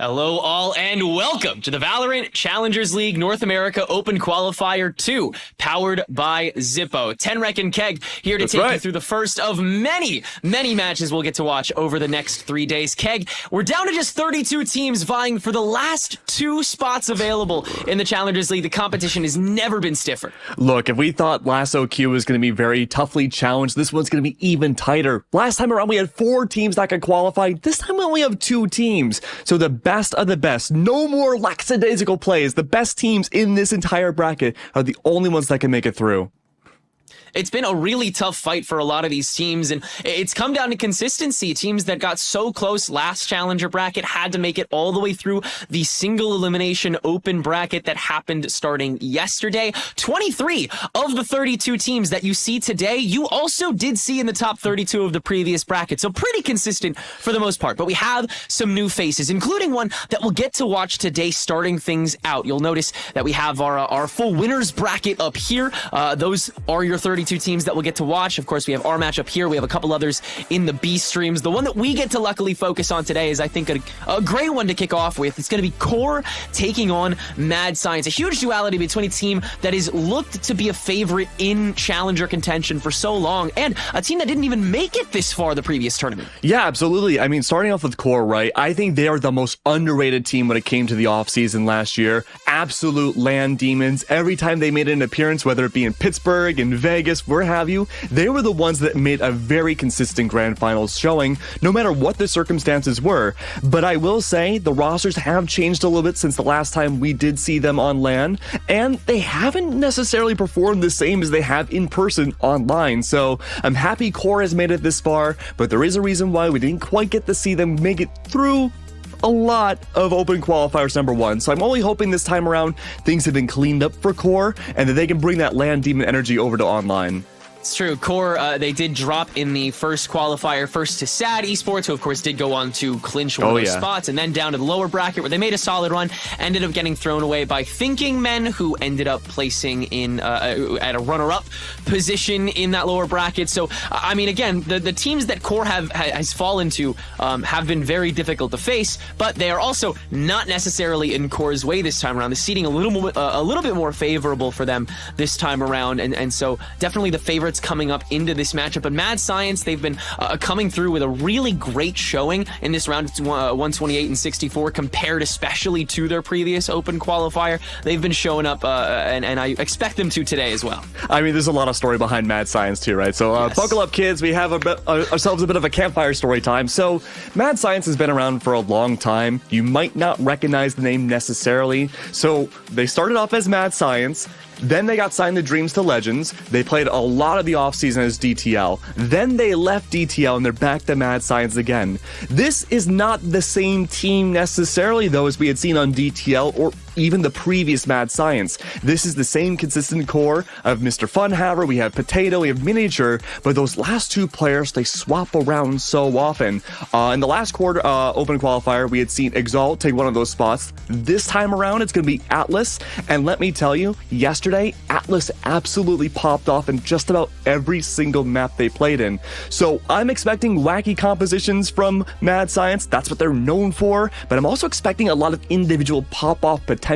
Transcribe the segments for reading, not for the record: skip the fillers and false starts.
Hello all and welcome to the VALORANT Challengers North America Open Qualifier 2, powered by Zippo. Tenrec and Keg here to take you through the first of many matches we'll get to watch over the next 3 days. Keg, we're down to just 32 teams vying for the last 2 spots available in the Challengers League. The competition has never been stiffer. Look, if we thought last OQ was going to be very toughly challenged, this one's going to be even tighter. Last time around we had 4 teams that could qualify. This time we only have 2 teams. So the best of the best. No more lackadaisical plays. The best teams in this entire bracket are the only ones that can make it through. It's been a really tough fight for a lot of these teams, and it's come down to consistency. Teams that got so close last challenger bracket had to make it all the way through the single elimination open bracket that happened starting yesterday. 23 of the 32 teams that you see today, you also did see in the top 32 of the previous bracket. So pretty consistent for the most part. But we have some new faces, including one that we'll get to watch today starting things out. You'll notice that we have our full winners bracket up here. Those are your 32 teams that we'll get to watch. Of course, we have our matchup here. We have a couple others in the B streams. The one that we get to luckily focus on today is, I think, a great one to kick off with. It's going to be QOR taking on Mad Science. A huge duality between a team that is looked to be a favorite in challenger contention for so long, and a team that didn't even make it this far the previous tournament. Yeah, absolutely. I mean, starting off with QOR, right? I think they are the most underrated team when it came to the offseason last year. Absolute land demons. Every time they made an appearance, whether it be in Pittsburgh, in Vegas, where have you, they were the ones that made a very consistent grand finals showing, no matter what the circumstances were. But I will say the rosters have changed a little bit since the last time we did see them on LAN, and they haven't necessarily performed the same as they have in person online. So I'm happy QOR has made it this far, but there is a reason why we didn't quite get to see them make it through a lot of Open Qualifiers #1. So I'm only hoping this time around things have been cleaned up for QOR and that they can bring that land demon energy over to online. It's true. QOR, they did drop in the first qualifier, first to SAD Esports, who of course did go on to clinch one of those spots, and then down to the lower bracket where they made a solid run, ended up getting thrown away by Thinking Men, who ended up placing in at a runner-up position in that lower bracket. So, I mean, again, the teams that QOR has fallen to have been very difficult to face, but they are also not necessarily in QOR's way this time around. The seeding a little bit more favorable for them this time around, and so definitely the favorites coming up into this matchup. But Mad Science, they've been coming through with a really great showing in this round. It's 128 and 64 compared especially to their previous Open Qualifier. They've been showing up, and I expect them to today as well. I mean, there's a lot of story behind Mad Science too, right? So yes. Buckle up, kids. We have ourselves a bit of a campfire story time. So Mad Science has been around for a long time. You might not recognize the name necessarily. So they started off as Mad Science. Then they got signed to Dreams to Legends. They played a lot of the offseason as DTL. Then they left DTL and they're back to Mad Science again. This is not the same team necessarily, though, as we had seen on DTL or even the previous Mad Science. This is the same consistent core of Mr. Funhaver. We have Potato, we have Miniature, but those last 2 players, they swap around so often. In the last quarter Open Qualifier, we had seen Exalt take one of those spots. This time around, it's going to be Atlas. And let me tell you, yesterday, Atlas absolutely popped off in just about every single map they played in. So I'm expecting wacky compositions from Mad Science. That's what they're known for. But I'm also expecting a lot of individual pop-off potential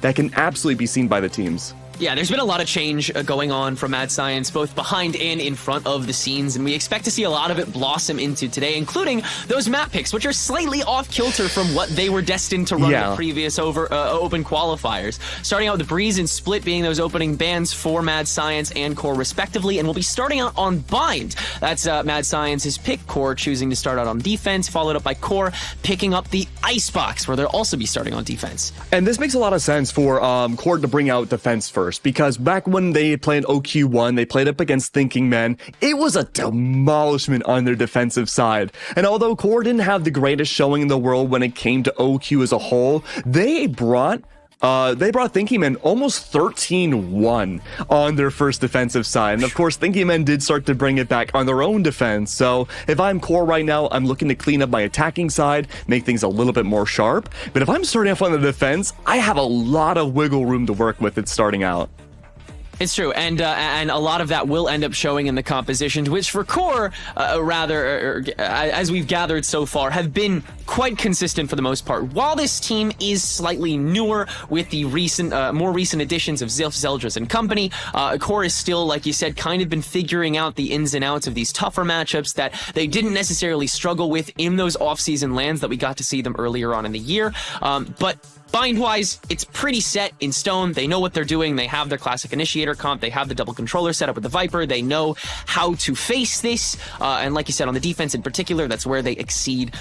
that can absolutely be seen by the teams. Yeah, there's been a lot of change going on from Mad Science, both behind and in front of the scenes, and we expect to see a lot of it blossom into today, including those map picks, which are slightly off-kilter from what they were destined to run in the previous Open Qualifiers. Starting out with the Breeze and Split being those opening bans for Mad Science and QOR respectively, and we'll be starting out on Bind. That's Mad Science's pick, QOR choosing to start out on defense, followed up by QOR picking up the Icebox, where they'll also be starting on defense. And this makes a lot of sense for QOR to bring out defense first, because back when they played OQ1, they played up against Thinking Men. It was a demolishment on their defensive side. And although QOR didn't have the greatest showing in the world when it came to OQ as a whole, they brought Thinking Men almost 13-1 on their first defensive side. And of course, Thinking Men did start to bring it back on their own defense. So if I'm QOR right now, I'm looking to clean up my attacking side, make things a little bit more sharp. But if I'm starting off on the defense, I have a lot of wiggle room to work with it starting out. It's true, and a lot of that will end up showing in the compositions, which for core, as we've gathered so far, have been quite consistent for the most part. While this team is slightly newer with the more recent additions of Zilf, Zeldris, and company, core is still, like you said, kind of been figuring out the ins and outs of these tougher matchups that they didn't necessarily struggle with in those off-season lands that we got to see them earlier on in the year. But bind-wise, it's pretty set in stone. They know what they're doing. They have their classic initiator comp. They have the double controller set up with the Viper. They know how to face this. And like you said, on the defense in particular, that's where they exceed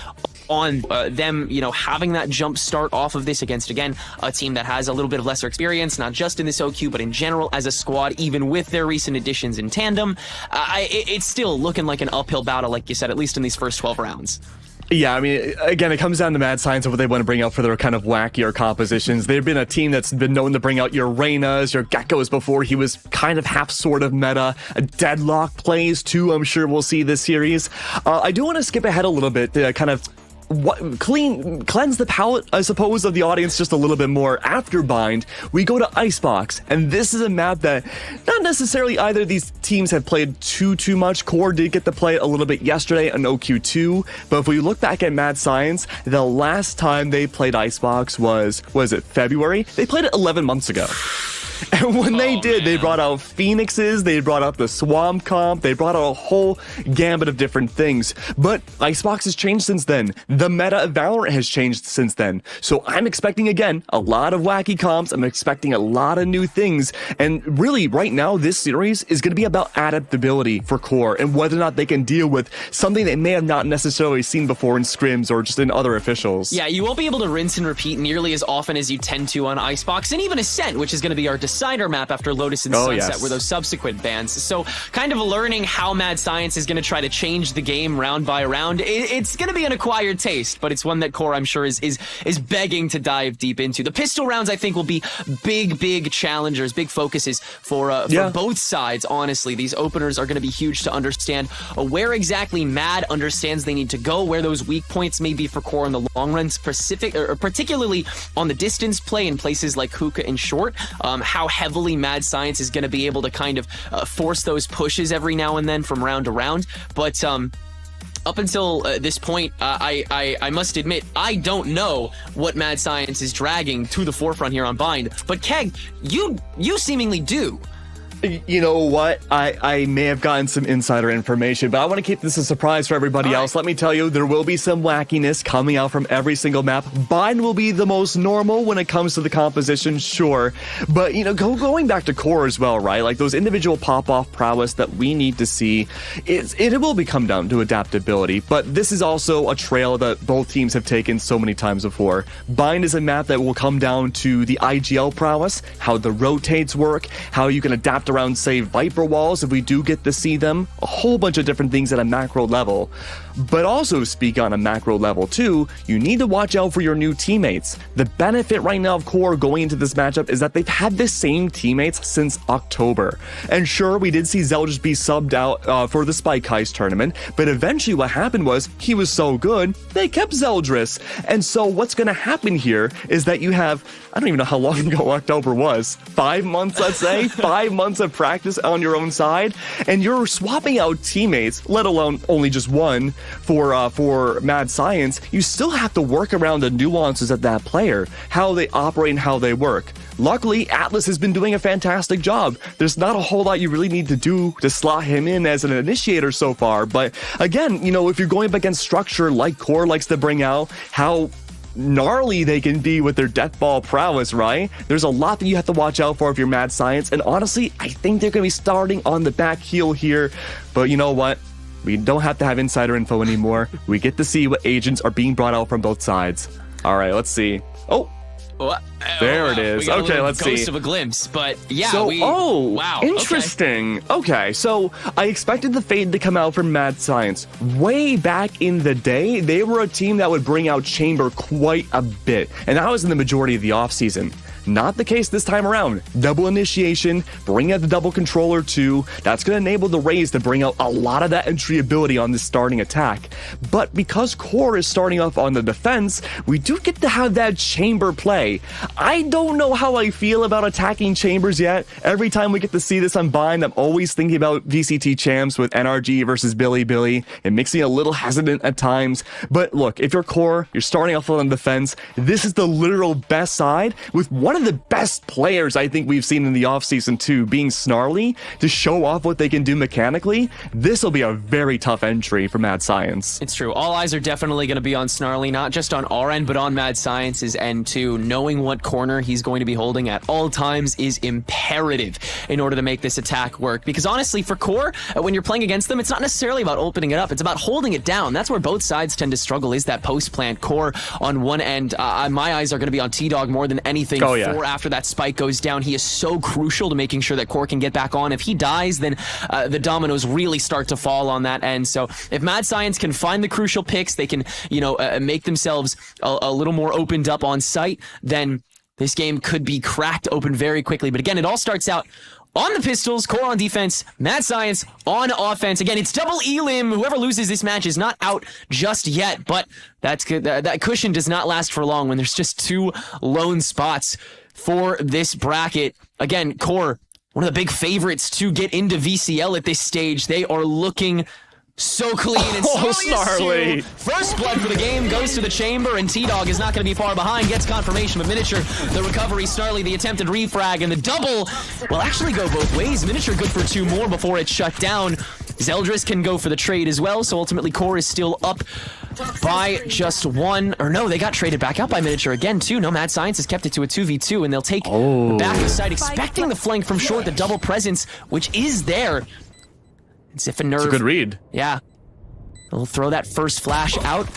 on them, having that jump start off of this against, again, a team that has a little bit of lesser experience, not just in this OQ, but in general as a squad, even with their recent additions in tandem. It's still looking like an uphill battle, like you said, at least in these first 12 rounds. Yeah, I mean, again, it comes down to mad science of what they want to bring out for their kind of wackier compositions. They've been a team that's been known to bring out your Reynas, your Geckos before he was kind of half sort of meta. Deadlock plays too, I'm sure we'll see this series. I do want to skip ahead a little bit to kind of cleanse the palate, I suppose, of the audience just a little bit more. After Bind, we go to Icebox, and this is a map that not necessarily either of these teams have played too much. Core did get to play it a little bit yesterday on OQ2, but if we look back at Mad Science, the last time they played Icebox was it February? They played it 11 months ago. And when they did, they brought out Phoenixes, they brought out the Swamp Comp, they brought out a whole gambit of different things. But Icebox has changed since then. The meta of Valorant has changed since then. So I'm expecting, again, a lot of wacky comps. I'm expecting a lot of new things. And really, right now, this series is going to be about adaptability for Core and whether or not they can deal with something they may have not necessarily seen before in scrims or just in other officials. Yeah, you won't be able to rinse and repeat nearly as often as you tend to on Icebox, and even Ascent, which is going to be our decider map after Lotus and Sunset, were those subsequent bans. So kind of learning how Mad Science is going to try to change the game round by round. It's going to be an acquired taste, but it's one that Core, I'm sure, is begging to dive deep into. The pistol rounds, I think, will be big challengers, big focuses for both sides, honestly. These openers are going to be huge to understand where exactly Mad understands they need to go, where those weak points may be for Core in the long run, particularly on the distance play in places like Hookah and Short, how heavily Mad Science is going to be able to kind of force those pushes every now and then from round to round. But up until this point, I must admit, I don't know what Mad Science is dragging to the forefront here on Bind. But Keg, you seemingly do. You know what? I may have gotten some insider information, but I want to keep this a surprise for everybody else. Let me tell you, there will be some wackiness coming out from every single map. Bind will be the most normal when it comes to the composition, sure. But, going back to Core as well, right? Like those individual pop-off prowess that we need to see, it will come down to adaptability. But this is also a trail that both teams have taken so many times before. Bind is a map that will come down to the IGL prowess, how the rotates work, how you can adapt around, say, Viper walls if we do get to see them, a whole bunch of different things at a macro level. But also speak on a macro level too, you need to watch out for your new teammates. The benefit right now of Core going into this matchup is that they've had the same teammates since October. And sure, we did see Zeldris be subbed out for the Spike Heist tournament, but eventually what happened was he was so good, they kept Zeldris. And so what's going to happen here is that you have, I don't even know how long ago October was, 5 months, let's say, 5 months of practice on your own side, and you're swapping out teammates, let alone only just one, for Mad Science. You still have to work around the nuances of that player, how they operate and how they work. Luckily, Atlas has been doing a fantastic job. There's not a whole lot you really need to do to slot him in as an initiator so far, but again, if you're going up against structure like Core likes to bring out, how gnarly they can be with their deathball prowess, right? There's a lot that you have to watch out for if you're Mad Science, and honestly, I think they're going to be starting on the back heel here, but you know what? We don't have to have insider info anymore. We get to see what agents are being brought out from both sides. All right, let's see. Oh, there it is. Okay, let's see. Ghost of a glimpse, but yeah. So, wow. Interesting. Okay, so I expected the Fade to come out from Mad Science. Way back in the day, they were a team that would bring out Chamber quite a bit, and that was in the majority of the offseason. Not the case this time around. Double initiation, bring out the double controller too. That's going to enable the Rays to bring out a lot of that entry ability on this starting attack. But because QOR is starting off on the defense, we do get to have that chamber play. I don't know how I feel about attacking chambers yet. Every time we get to see this on Bind, I'm always thinking about VCT champs with NRG versus Billy. It makes me a little hesitant at times. But look, if you're QOR, you're starting off on defense, this is the literal best side with one of the best players I think we've seen in the offseason too, being Snarly, to show off what they can do mechanically. This will be a very tough entry for Mad Science. It's true. All eyes are definitely going to be on Snarly, not just on our end, but on Mad Science's end too. Knowing what corner he's going to be holding at all times is imperative in order to make this attack work. Because honestly, for QOR, when you're playing against them, it's not necessarily about opening it up. It's about holding it down. That's where both sides tend to struggle, is that post plant. QOR on one end, my eyes are going to be on T-Dog more than anything. Oh, yeah. For after that spike goes down. He is so crucial to making sure that QOR can get back on. If he dies, then the dominoes really start to fall on that end. So if Mad Science can find the crucial picks, they can, make themselves a little more opened up on site, then this game could be cracked open very quickly. But again, it all starts out on the pistols, QOR on defense, Mad Science on offense. Again, it's double elim. Whoever loses this match is not out just yet, but that's good. That cushion does not last for long when there's just two lone spots for this bracket. Again, QOR, one of the big favorites to get into VCL at this stage. They are looking so clean and Snarly. First blood for the game goes to the chamber, and T-Dog is not going to be far behind. Gets confirmation, but Miniature, the recovery, Snarly, the attempted refrag, and the double will actually go both ways. Miniature good for two more before it's shut down. Zeldris can go for the trade as well, so ultimately QOR is still up by just one. Or no, they got traded back out by Miniature again too. No, Mad Science has kept it to a 2v2, and they'll take the back of the side, expecting the flank from short, the double presence, which is there. Ziff and Nerve. It's a good read. Yeah. They'll throw that first flash out.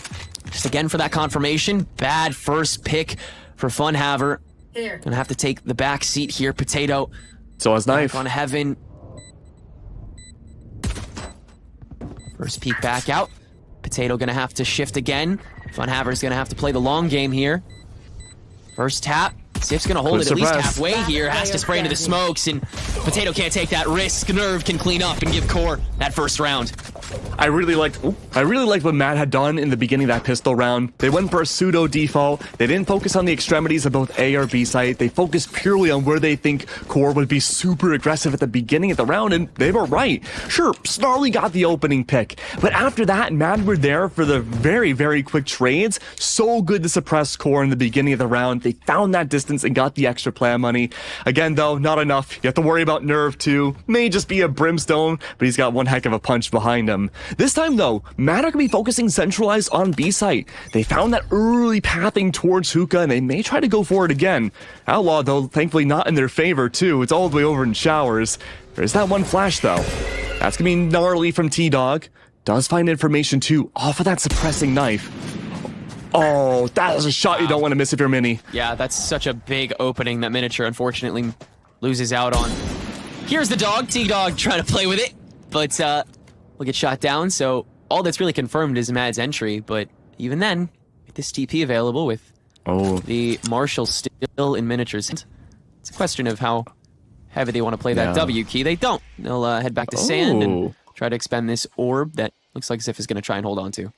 Just again for that confirmation. Bad first pick for Funhaver. Gonna have to take the back seat here. Potato. So has Knife. On Heaven. First peek back out. Potato gonna have to shift again. Funhaver's gonna have to play the long game here. First tap. Ziff's gonna hold it at least halfway here. Has to spray into the smokes, and Potato can't take that risk. Nerve can clean up and give QOR that first round. I really liked what Matt had done in the beginning of that pistol round. They went for a pseudo default. They didn't focus on the extremities of both A or B site. They focused purely on where they think QOR would be super aggressive at the beginning of the round, and they were right. Sure, Snarly got the opening pick, but after that, Matt were there for the very, very quick trades. So good to suppress QOR in the beginning of the round. They found that distance and got the extra plan money. Again, though, not enough. You have to worry about Nerve too. May just be a Brimstone, but he's got one heck of a punch behind him. This time, though, Matt are going to be focusing centralized on B site. They found that early pathing towards Hookah, and they may try to go for it again. Outlaw, though, thankfully not in their favor, too. It's all the way over in Showers. There's that one flash, though. That's going to be gnarly from T-Dog. Does find information, too, off of that suppressing knife. Oh, that is a shot you don't want to miss if you're Mini. Yeah, that's such a big opening that Miniature unfortunately loses out on. Here's the dog. T-Dog trying to play with it, but will get shot down. So all that's really confirmed is Mad's entry, but even then, with this TP available with the Marshal still in Miniature's, it's a question of how heavy they want to play that W key. They don't. They'll head back to Sand and try to expend this orb that looks like Ziff is going to try and hold on to.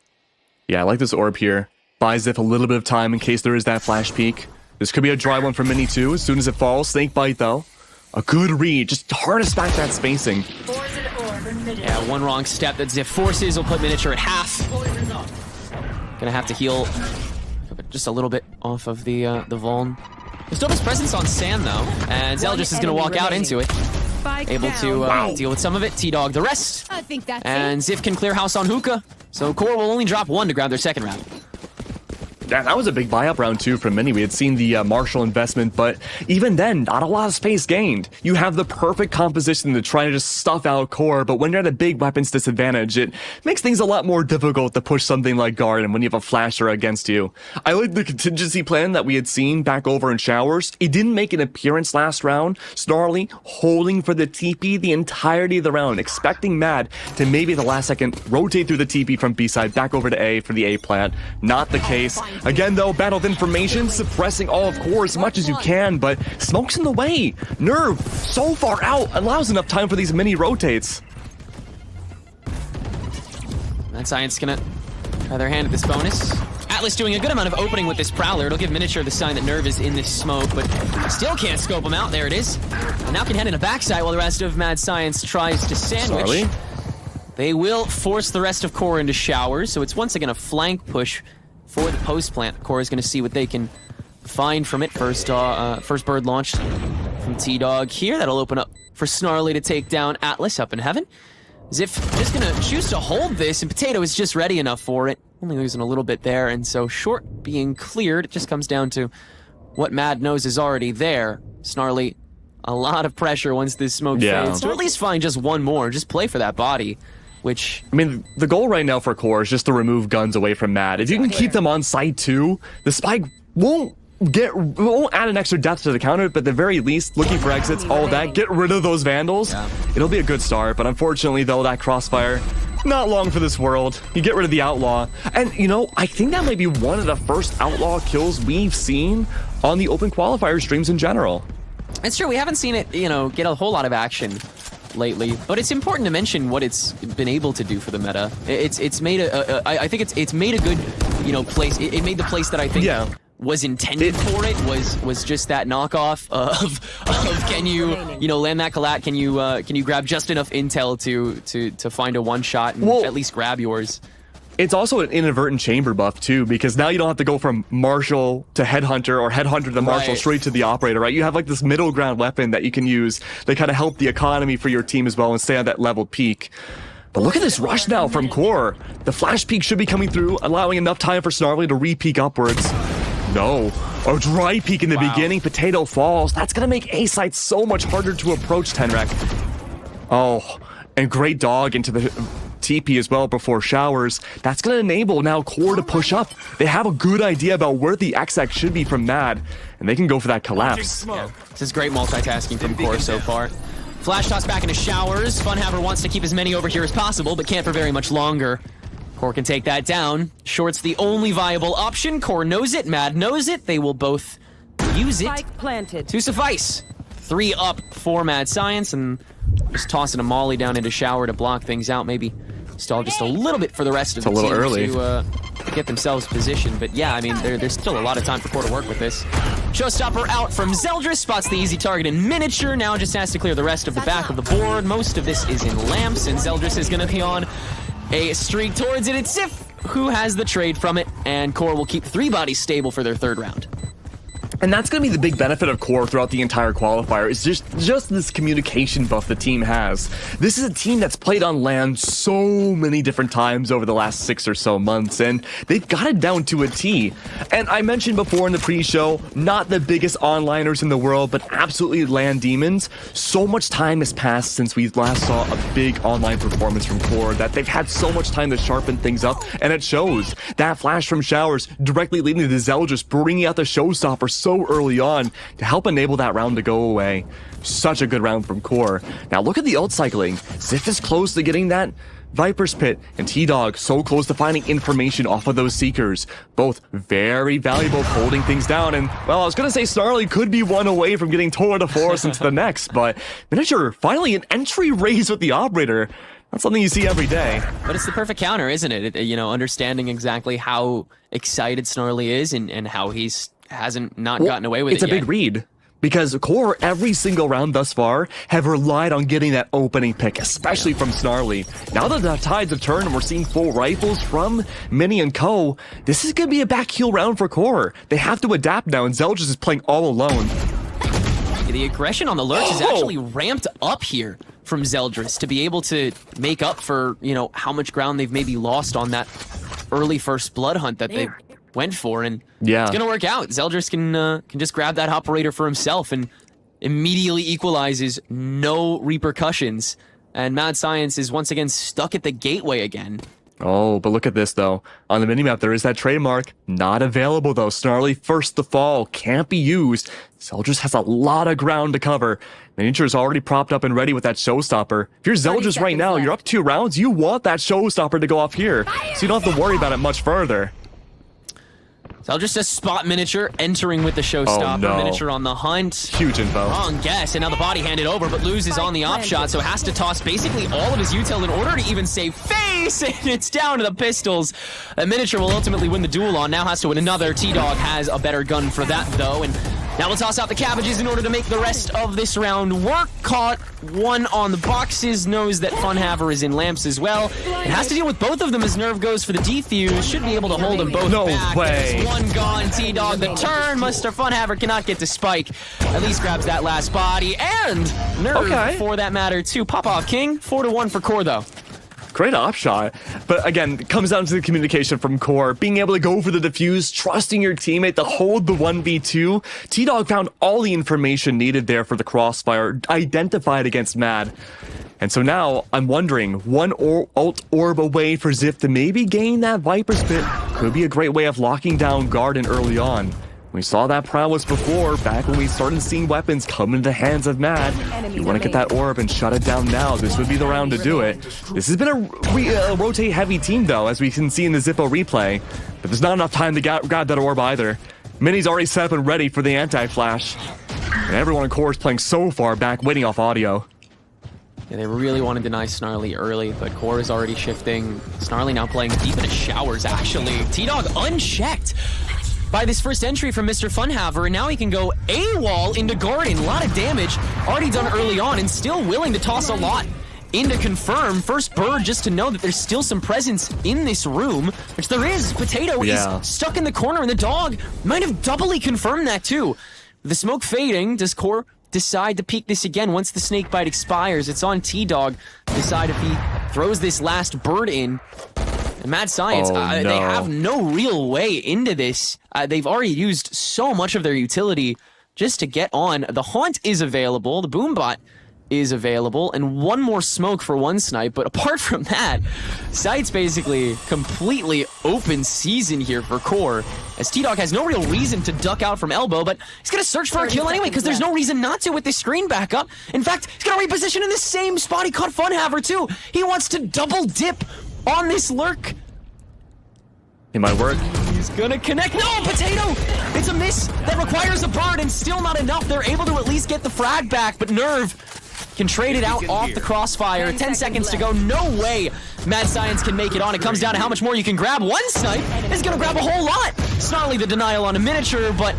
Yeah, I like this orb here. Buys Ziff a little bit of time in case there is that flash peek. This could be a dry one for Mini too, as soon as it falls. Snake Bite, though. A good read. Just harness back that spacing. Yeah, one wrong step that Ziff forces will put Miniature at half. Gonna have to heal just a little bit off of the Vuln. There's still this presence on Sand, though, and Zeldris is gonna walk out into it. Able to deal with some of it. T-Dog the rest. And Ziff can clear house on Hookah, so QOR will only drop one to grab their second round. Yeah, that was a big buy-up round, too, from Mini. We had seen the Marshall investment, but even then, not a lot of space gained. You have the perfect composition to try to just stuff out QOR, but when you're at a big weapons disadvantage, it makes things a lot more difficult to push something like Garden when you have a flasher against you. I like the contingency plan that we had seen back over in Showers. It didn't make an appearance last round. Snarly holding for the TP the entirety of the round, expecting Mad to maybe at the last second rotate through the TP from B-side back over to A for the A plant. Not the case. Again, though, battle with information, suppressing all of core as much as you can, but smoke's in the way. Nerve, so far out, allows enough time for these mini rotates. Mad Science gonna try their hand at this bonus. Atlas doing a good amount of opening with this Prowler. It'll give Miniature the sign that Nerve is in this smoke, but still can't scope him out. There it is. And now can head in a backside while the rest of Mad Science tries to sandwich. Sorry. They will force the rest of Core into showers, so it's once again a flank push for the post plant. Core is going to see what they can find from it. First bird launched from T-Dog here. That'll open up for Snarly to take down Atlas up in heaven. Ziff just going to choose to hold this, and Potato is just ready enough for it. Only losing a little bit there, and so short being cleared. It just comes down to what Mad knows is already there. Snarly, a lot of pressure once this smoke fades. To at least find just one more, just play for that body. Which, I mean, the goal right now for Core is just to remove guns away from Mad. If you can keep them on site too, the spike won't add an extra depth to the counter, but at the very least, looking for exits, all that, get rid of those Vandals. It'll be a good start, but unfortunately though, that crossfire, not long for this world. You get rid of the Outlaw. And you know, I think that might be one of the first Outlaw kills we've seen on the Open Qualifier streams in general. It's true, we haven't seen it, you know, get a whole lot of action lately, but it's important to mention what it's been able to do for the meta. It's made I think it's made a good, you know, place. It made the place that I think was intended for it was just that knockoff of can you know, land that collat, can you grab just enough intel to find a one shot and at least grab yours. It's also an inadvertent chamber buff too, because now you don't have to go from Marshal to Headhunter or Headhunter to Marshal straight to the Operator, right? You have like this middle ground weapon that you can use that kind of help the economy for your team as well and stay on that level peak. But look at this rush now from Core. The flash peak should be coming through, allowing enough time for Snarly to re-peek upwards. No. A dry peek in the beginning. Potato falls. That's going to make A-Site so much harder to approach, Tenrek. Oh, and great dog into the TP as well before showers. That's going to enable now Core to push up. They have a good idea about where the XX should be from Mad, and they can go for that collapse. Yeah. This is great multitasking from Core so far. Flash toss back into showers. Funhaver wants to keep as many over here as possible, but can't for very much longer. Core can take that down. Short's the only viable option. Core knows it. Mad knows it. They will both use it to suffice. 3 up for Mad Science, and just tossing a molly down into shower to block things out. Maybe stall just a little bit for the rest of the team to get themselves positioned. But yeah, I mean, there's still a lot of time for Core to work with this. Showstopper out from Zeldris, spots the easy target in Miniature. Now just has to clear the rest of the back of the board. Most of this is in Lamps, and Zeldris is going to be on a streak towards it. It's Ziff who has the trade from it, and Core will keep 3 bodies stable for their 3rd round. And that's going to be the big benefit of Core throughout the entire qualifier, is just this communication buff the team has. This is a team that's played on LAN so many different times over the last 6 or so months, and they've got it down to a T. And I mentioned before in the pre-show, not the biggest onliners in the world, but absolutely LAN demons. So much time has passed since we last saw a big online performance from Core that they've had so much time to sharpen things up, and it shows. That flash from showers directly leading to Zeldris bringing out the showstopper so early on to help enable that round to go away. Such a good round from Core. Now look at the ult cycling. Ziff is close to getting that Viper's Pit, and T-Dog so close to finding information off of those Seekers. Both very valuable holding things down, and well, I was gonna say Snarly could be one away from getting Tour de Force into the next, but Miniature finally an entry raise with the Operator. That's something you see every day. But it's the perfect counter, isn't it? You know, understanding exactly how excited Snarly is and how hasn't gotten away with it yet. It's a big read, because Core every single round thus far have relied on getting that opening pick, especially from Snarly. Now that the tides have turned and we're seeing full rifles from Mini and Co, this is going to be a back heel round for Core. They have to adapt now, and Zeldris is playing all alone. The aggression on the lurch is actually ramped up here from Zeldris to be able to make up for, you know, how much ground they've maybe lost on that early first blood hunt that they went for, and it's gonna work out. Zeldris can just grab that Operator for himself and immediately equalizes, no repercussions, and Mad Science is once again stuck at the gateway again. Oh, but look at this though. On the minimap, there is that trademark. Not available though. Snarly first to fall. Can't be used. Zeldris has a lot of ground to cover. Miniature's already propped up and ready with that showstopper. If you're Zeldris right now, you're up 2 rounds. You want that showstopper to go off here, so you don't have to worry about it much further. So just a spot miniature entering with the showstopper. no. Miniature on the hunt. Huge info. Wrong guess, and now the body handed over, but loses on the op shot, so has to toss basically all of his util in order to even save face, and it's down to the pistols. A miniature will ultimately win the duel on, now has to win another. T-Dog has a better gun for that, though, and now we'll toss out the cabbages in order to make the rest of this round work. Caught one on the boxes, knows that Funhaver is in lamps as well. It has to deal with both of them as Nerve goes for the defuse. Should be able to hold them both back. No way. There's one gone. T-Dog the turn. Mr. Funhaver cannot get to Spike. At least grabs that last body. And Nerve, for that matter, too. Pop-off King. 4-1 for Core, though. Great op shot. But again, it comes down to the communication from Core, being able to go for the defuse, trusting your teammate to hold the 1v2. T-Dog found all the information needed there for the crossfire, identified against Mad. And so now, I'm wondering, one ult orb away for Ziff to maybe gain that Viper's Pit could be a great way of locking down Garden early on. We saw that prowess before, back when we started seeing weapons come into the hands of Mad. You want to get that orb and shut it down now. This would be the round to do it. This has been a rotate-heavy team, though, as we can see in the Zippo replay. But there's not enough time to grab that orb either. Mini's already set up and ready for the anti-flash. And everyone in Core is playing so far back, waiting off audio. Yeah, they really want to deny Snarly early, but Core is already shifting. Snarly now playing deep into showers, actually. T-Dog unchecked by this first entry from Mr. Funhaver, and now he can go AWOL into Garden. A lot of damage already done early on, and still willing to toss a lot into Confirm. First bird just to know that there's still some presence in this room, which there is. Potato is stuck in the corner, and the dog might have doubly confirmed that too. With the smoke fading, does Core decide to peek this again once the snake bite expires? It's on T-Dog to decide if he throws this last bird in. And Mad Science, they have no real way into this. They've already used so much of their utility just to get on. The Haunt is available, the Boombot is available, and one more smoke for one snipe. But apart from that, Sight's basically completely open season here for Core, as T-Dog has no real reason to duck out from elbow, but he's going to search for a kill anyway, because there's no reason not to with this screen backup. In fact, he's going to reposition in the same spot he caught Funhaver too. He wants to double dip on this lurk. It might work. He's gonna connect. No, Potato! It's a miss that requires a bird, and still not enough. They're able to at least get the frag back, but Nerve can trade it out off the crossfire. 10 seconds to go. No way Mad Science can make it on. It comes down to how much more you can grab. One snipe is gonna grab a whole lot. Snarly the denial on a miniature, but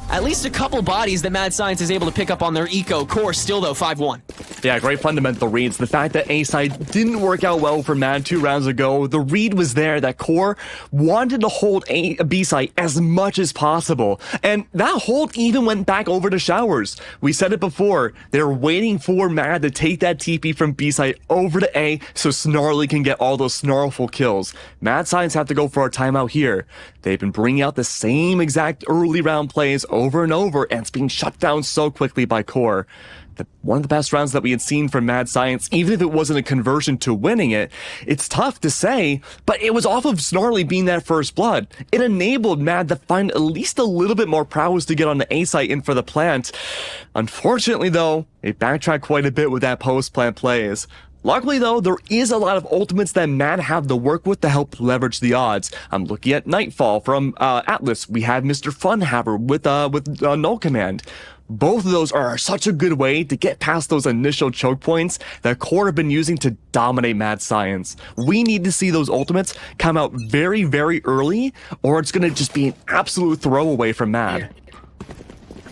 at least a couple bodies that Mad Science is able to pick up on their eco. Core still, though, 5-1. Yeah, great fundamental reads. The fact that A side didn't work out well for Mad 2 rounds ago, the read was there that Core wanted to hold B side as much as possible. And that hold even went back over to Showers. We said it before, they're waiting for Mad to take that TP from B side over to A so Snarly can get all those snarlful kills. Mad Science have to go for a timeout here. They've been bringing out the same exact early round plays over and over, and it's being shut down so quickly by Core. One of the best rounds that we had seen from Mad Science, even if it wasn't a conversion to winning it, it's tough to say, but it was off of Snarly being that first blood. It enabled Mad to find at least a little bit more prowess to get on the A site in for the plant. Unfortunately though, they backtracked quite a bit with that post-plant plays. Luckily though, there is a lot of ultimates that Mad have to work with to help leverage the odds. I'm looking at Nightfall from Atlas. We have Mr. Funhaver with Null Command. Both of those are such a good way to get past those initial choke points that Core have been using to dominate Mad Science. We need to see those ultimates come out very, very early, or it's going to just be an absolute throwaway from Mad.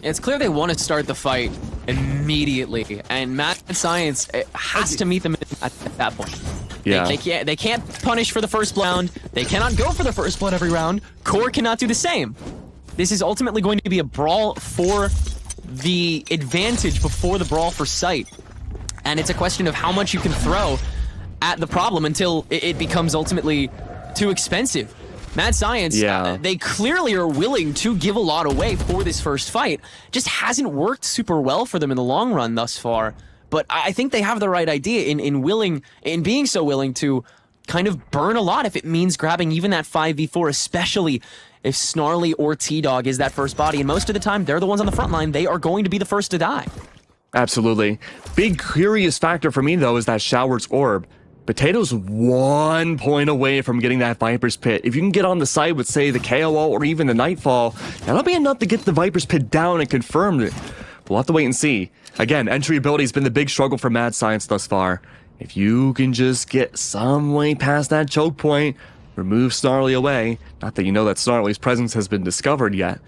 It's clear they want to start the fight immediately, and Mad Science has to meet them at that point. Yeah. They can't punish for the first round. They cannot go for the first blood every round. Core cannot do the same. This is ultimately going to be a brawl for the advantage before the brawl for sight. And it's a question of how much you can throw at the problem until it becomes ultimately too expensive. Mad Science, they clearly are willing to give a lot away for this first fight. Just hasn't worked super well for them in the long run thus far. But I think they have the right idea in being so willing to kind of burn a lot if it means grabbing even that 5v4, especially if Snarly or T-Dog is that first body. And most of the time, they're the ones on the front line. They are going to be the first to die. Absolutely. Big curious factor for me, though, is that Showers orb. Potato's 1 point away from getting that Viper's Pit. If you can get on the side with, say, the KOL or even the Nightfall, that'll be enough to get the Viper's Pit down and confirmed it. We'll have to wait and see. Again, entry ability has been the big struggle for Mad Science thus far. If you can just get some way past that choke point, remove Snarly away. Not that you know that Snarly's presence has been discovered yet.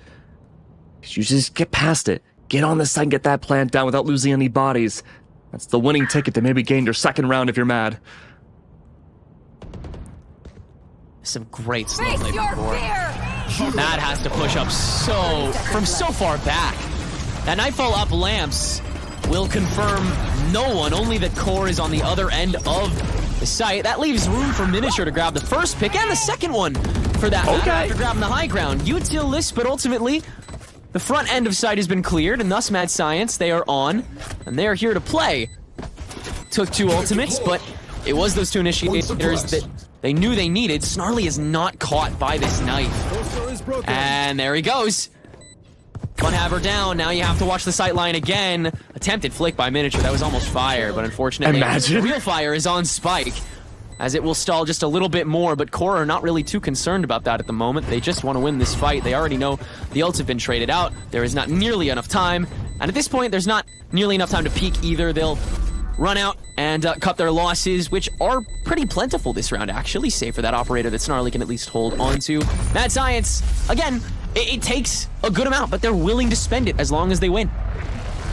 You just get past it. Get on the side, get that plant down without losing any bodies. That's the winning ticket to maybe gain your second round if you're Mad. Some great slow play before. Mad has to push up from so far back. That Nightfall up lamps will confirm no one, only that Core is on the other end of the site. That leaves room for Miniature to grab the first pick and the second one for that matter after grabbing the high ground. Utilist, but ultimately the front end of site has been cleared, and thus Mad Science, they are on, and they are here to play. Took 2 ultimates, but it was those 2 initiators that they knew they needed. Snarly is not caught by this knife. And there he goes. Funhaver down. Now you have to watch the sight line again. Attempted flick by Miniature. That was almost fire, but unfortunately, real fire is on Spike, as it will stall just a little bit more, but Core are not really too concerned about that at the moment. They just want to win this fight. They already know the ults have been traded out. There is not nearly enough time, and at this point, there's not nearly enough time to peek either. They'll run out and cut their losses, which are pretty plentiful this round, actually, save for that operator that Snarly can at least hold on to. Mad Science, again, it takes a good amount, but they're willing to spend it as long as they win.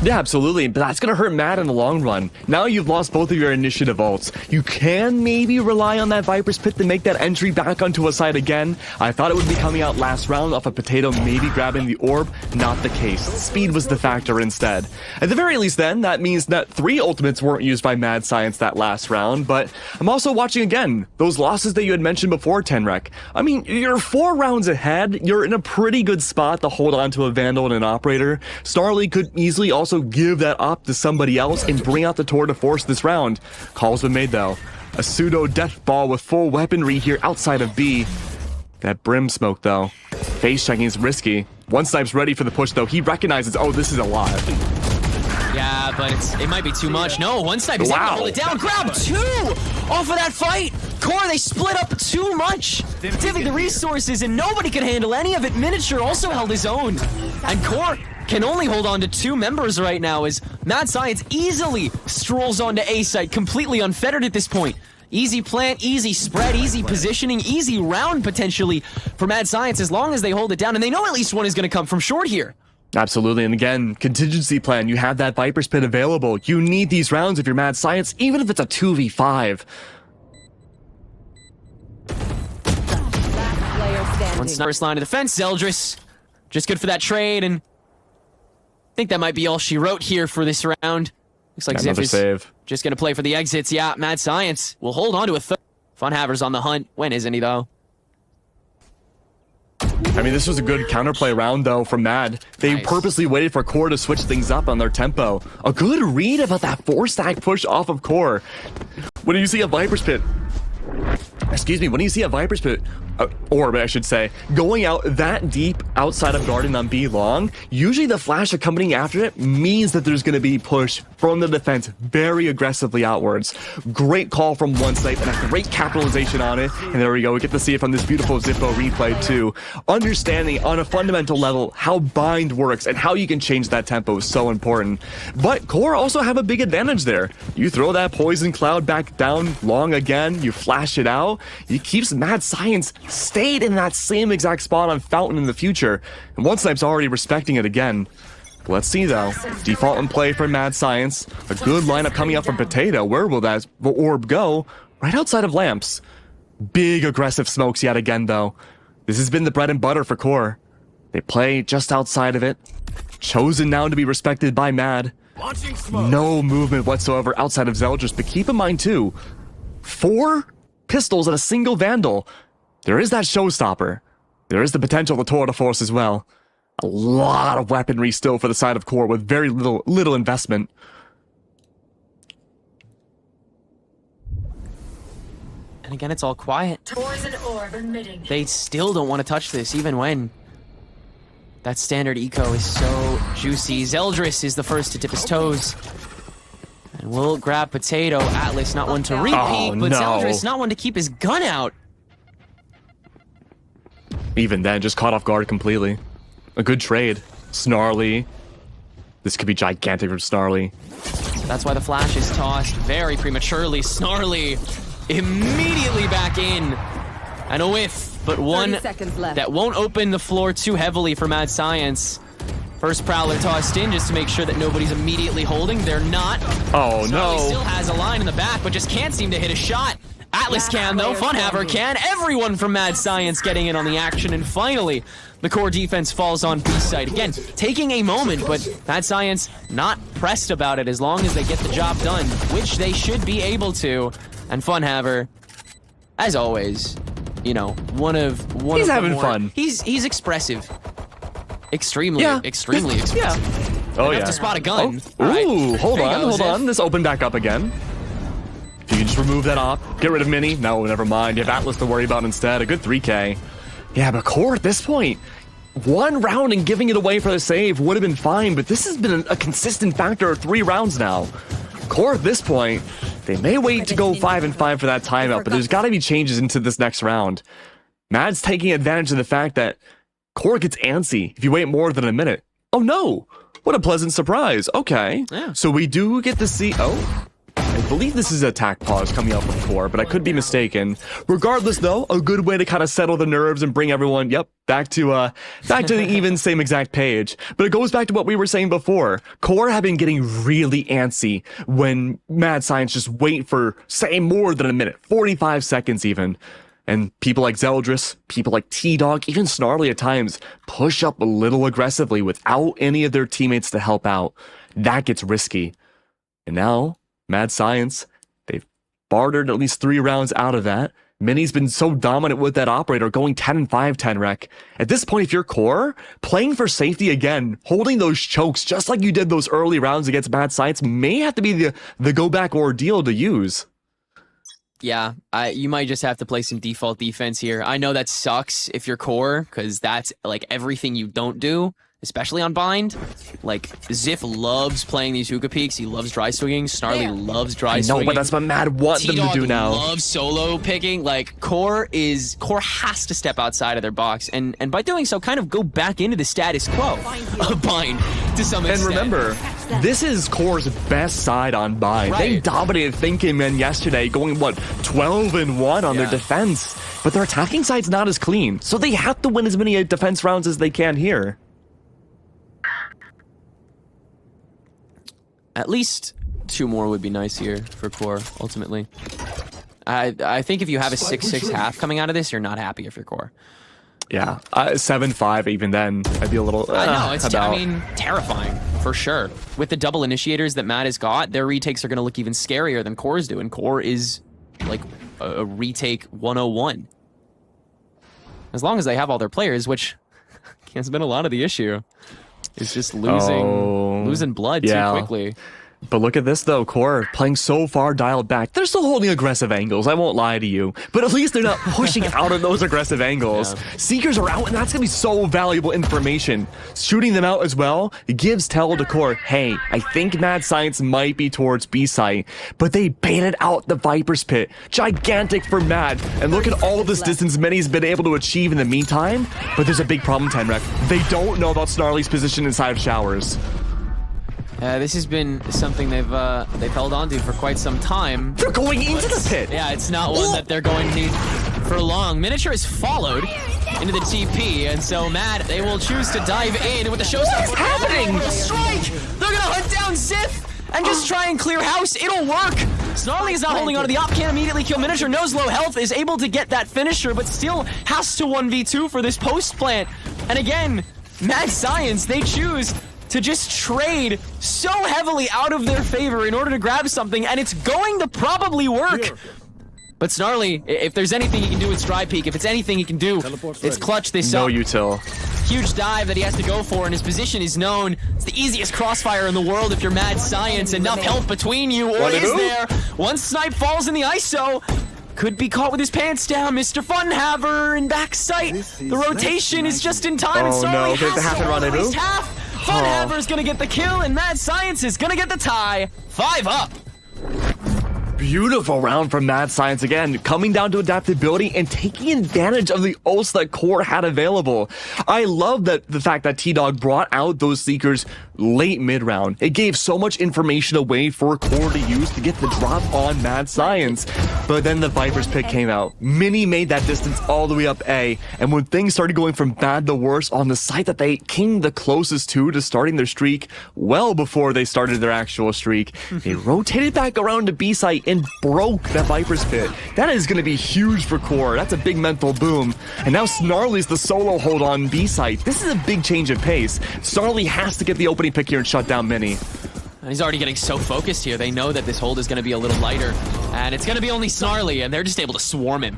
Yeah, absolutely, but that's going to hurt Mad in the long run. Now you've lost both of your initiative ults. You can maybe rely on that Viper's Pit to make that entry back onto a side again. I thought it would be coming out last round off a Potato, maybe grabbing the orb. Not the case. Speed was the factor instead. At the very least then, that means that 3 ultimates weren't used by Mad Science that last round, but I'm also watching again those losses that you had mentioned before, Tenrek. I mean, you're 4 rounds ahead. You're in a pretty good spot to hold on to a Vandal and an Operator. Snarly could easily also give that up to somebody else and bring out the tour de force this round. Call's been made though. A pseudo death ball with full weaponry here outside of B. That brim smoke though. Face checking is risky. One Snipe's ready for the push though. He recognizes, oh, this is a lot. Yeah, but it might be too much. No, One Snipe is able to hold it down. Grab 2 off of that fight. Core, they split up too much. Divvy the resources, and nobody could handle any of it. Miniature also held his own. And Core can only hold on to 2 members right now as Mad Science easily strolls onto A site, completely unfettered at this point. Easy plant, easy spread, easy positioning, easy round potentially for Mad Science as long as they hold it down, and they know at least one is going to come from short here. Absolutely, and again, contingency plan. You have that Viper's Pit available. You need these rounds if you're Mad Science, even if it's a 2v5. One first line of defense, Zeldris. Just good for that trade, and I think that might be all she wrote here for this round. Looks like Ziff is just going to play for the exits. Yeah, Mad Science will hold on to a third. Funhaver's on the hunt. When isn't he, though? I mean, this was a good counterplay round, though, from Mad. They purposely waited for Core to switch things up on their tempo. A good read about that 4-stack push off of Core. When you see a Viper's Pit... Excuse me, when you see a Viper's Pit, orb, I should say, going out that deep outside of Garden on B long, usually the flash accompanying after it means that there's going to be push from the defense very aggressively outwards. Great call from One Snipe and a great capitalization on it. And there we go, we get to see it from this beautiful Zippo replay too. Understanding on a fundamental level how bind works and how you can change that tempo is so important. But Core also have a big advantage there. You throw that poison cloud back down long again, you flash it out, it keeps Mad Science stayed in that same exact spot on Fountain in the future, and One Snipe's already respecting it again. Let's see though. Default in play for Mad Science. A good lineup coming up from Potato. Where will that orb go? Right outside of Lamps. Big aggressive smokes yet again though. This has been the bread and butter for Core. They play just outside of it. Chosen now to be respected by Mad. No movement whatsoever outside of Zeldris, but keep in mind too, 4 pistols and a single Vandal. There is that showstopper. There is the potential of the tour de force as well. A lot of weaponry still for the side of Core with very little investment. And again, it's all quiet. They still don't want to touch this, even when that standard eco is so juicy. Zeldris is the first to dip his toes. And we'll grab Potato. Atlas not one to repeat, but Zeldris not one to keep his gun out. Even then, just caught off guard completely. A good trade. Snarly. This could be gigantic from Snarly. That's why the flash is tossed very prematurely. Snarly immediately back in. And a whiff, but one that won't open the floor too heavily for Mad Science. First Prowler tossed in just to make sure that nobody's immediately holding. They're not. Oh, Snarly no. still has a line in the back, but just can't seem to hit a shot. Atlas can, though. Funhaver can. Everyone from Mad Science getting in on the action. And finally, the core defense falls on B side. Again, taking a moment, but Mad Science not pressed about it as long as they get the job done, which they should be able to. And Funhaver, as always, you know, he's having fun. He's expressive. Extremely expressive. Oh, Enough to spot a gun. Oh. Right. Ooh, hold on. This opened back up again. If you can just remove that op, get rid of Mini. No, never mind. You have Atlas to worry about instead. A good 3K. Yeah, but Core at this point, one round and giving it away for the save would have been fine, but this has been a consistent factor of 3 rounds now. Core at this point, they may wait to go 5 and 5 for that timeout, but there's got to be changes into this next round. Mad's taking advantage of the fact that Core gets antsy if you wait more than a minute. Oh no! What a pleasant surprise. Okay. Yeah. So we do get to see... Oh. I believe this is attack pause coming up from Core, but I could be mistaken. Regardless, though, a good way to kind of settle the nerves and bring everyone, back to the even same exact page. But it goes back to what we were saying before. Core have been getting really antsy when Mad Science just wait for, say, more than a minute, 45 seconds even. And people like Zeldris, people like T-Dog, even Snarly at times, push up a little aggressively without any of their teammates to help out. That gets risky. And now, Mad Science, they've bartered at least 3 rounds out of that. Mini's been so dominant with that operator, going 10 and 5 10-rec. At this point, if you're Core, playing for safety again, holding those chokes just like you did those early rounds against Mad Science may have to be the go-back ordeal to use. Yeah, you might just have to play some default defense here. I know that sucks if you're Core, because that's like everything you don't do, especially on Bind. Like, Ziff loves playing these hookah peaks. He loves dry swinging. Snarly loves dry swinging. No, but that's what Mad wants them to do now. Loves solo picking. Like, Core has to step outside of their box, and by doing so, kind of go back into the status quo of Bind to some extent. And remember, this is Core's best side on Bind. Right. They dominated Thinking Men yesterday, going, 12 and 1 on their defense. But their attacking side's not as clean, so they have to win as many defense rounds as they can here. At least 2 more would be nice here for Core, ultimately. I think if you have a 6-6 half coming out of this, you're not happy if you're Core. Yeah, 7-5 even then, I'd be a little... No, it's terrifying, for sure. With the double initiators that Matt has got, their retakes are going to look even scarier than Core's do, and Core is like a retake 101. As long as they have all their players, which has been a lot of the issue. It's just losing blood too quickly. But look at this, though. Core playing so far dialed back. They're still holding aggressive angles, I won't lie to you. But at least they're not pushing out of those aggressive angles. Yeah. Seekers are out, and that's going to be so valuable information. Shooting them out as well gives tell to Core, hey, I think Mad Science might be towards B site. But they baited out the Viper's Pit. Gigantic for Mad. And look at all this distance Many's been able to achieve in the meantime. But there's a big problem, 10-rec. They don't know about Snarly's position inside of Showers. This has been something they've held on to for quite some time. They're going into the pit! Yeah, it's not one that they're going to need for long. Miniature is followed into the TP, and so Mad, they will choose to dive in with the showstopper. What's happening? The strike! They're gonna hunt down Ziff and just try and clear house. It'll work! Snarly is not holding on to the op, can't immediately kill Miniature, knows low health, is able to get that finisher, but still has to 1v2 for this post plant. And again, Mad Science, they choose to just trade so heavily out of their favor in order to grab something, and it's going to probably work. But Snarly, if there's anything he can do with Stride Peak, if it's anything he can do, it's clutch this up. No util. Huge dive that he has to go for, and his position is known. It's the easiest crossfire in the world if you're Mad Science. Enough health between you, or is there? One snipe falls in the ISO. Could be caught with his pants down, Mr. Funhaver in back sight. The rotation is just in time, and Snarly has to run at least half. Funhaver is gonna get the kill, and Mad Science is gonna get the tie. 5 up. Beautiful round from Mad Science again, coming down to adaptability and taking advantage of the ults that Core had available. I love the fact that T-Dog brought out those Seekers late mid-round. It gave so much information away for Core to use to get the drop on Mad Science. But then the Viper's pick came out. Mini made that distance all the way up A, and when things started going from bad to worse on the site that they came the closest to starting their streak, well before they started their actual streak, they rotated back around to B site and broke that Viper's pit. That is going to be huge for Core. That's a big mental boom. And now Snarly's the solo hold on B site. This is a big change of pace. Snarly has to get the opening pick here and shut down Mini. And he's already getting so focused here. They know that this hold is going to be a little lighter. And it's going to be only Snarly, and they're just able to swarm him.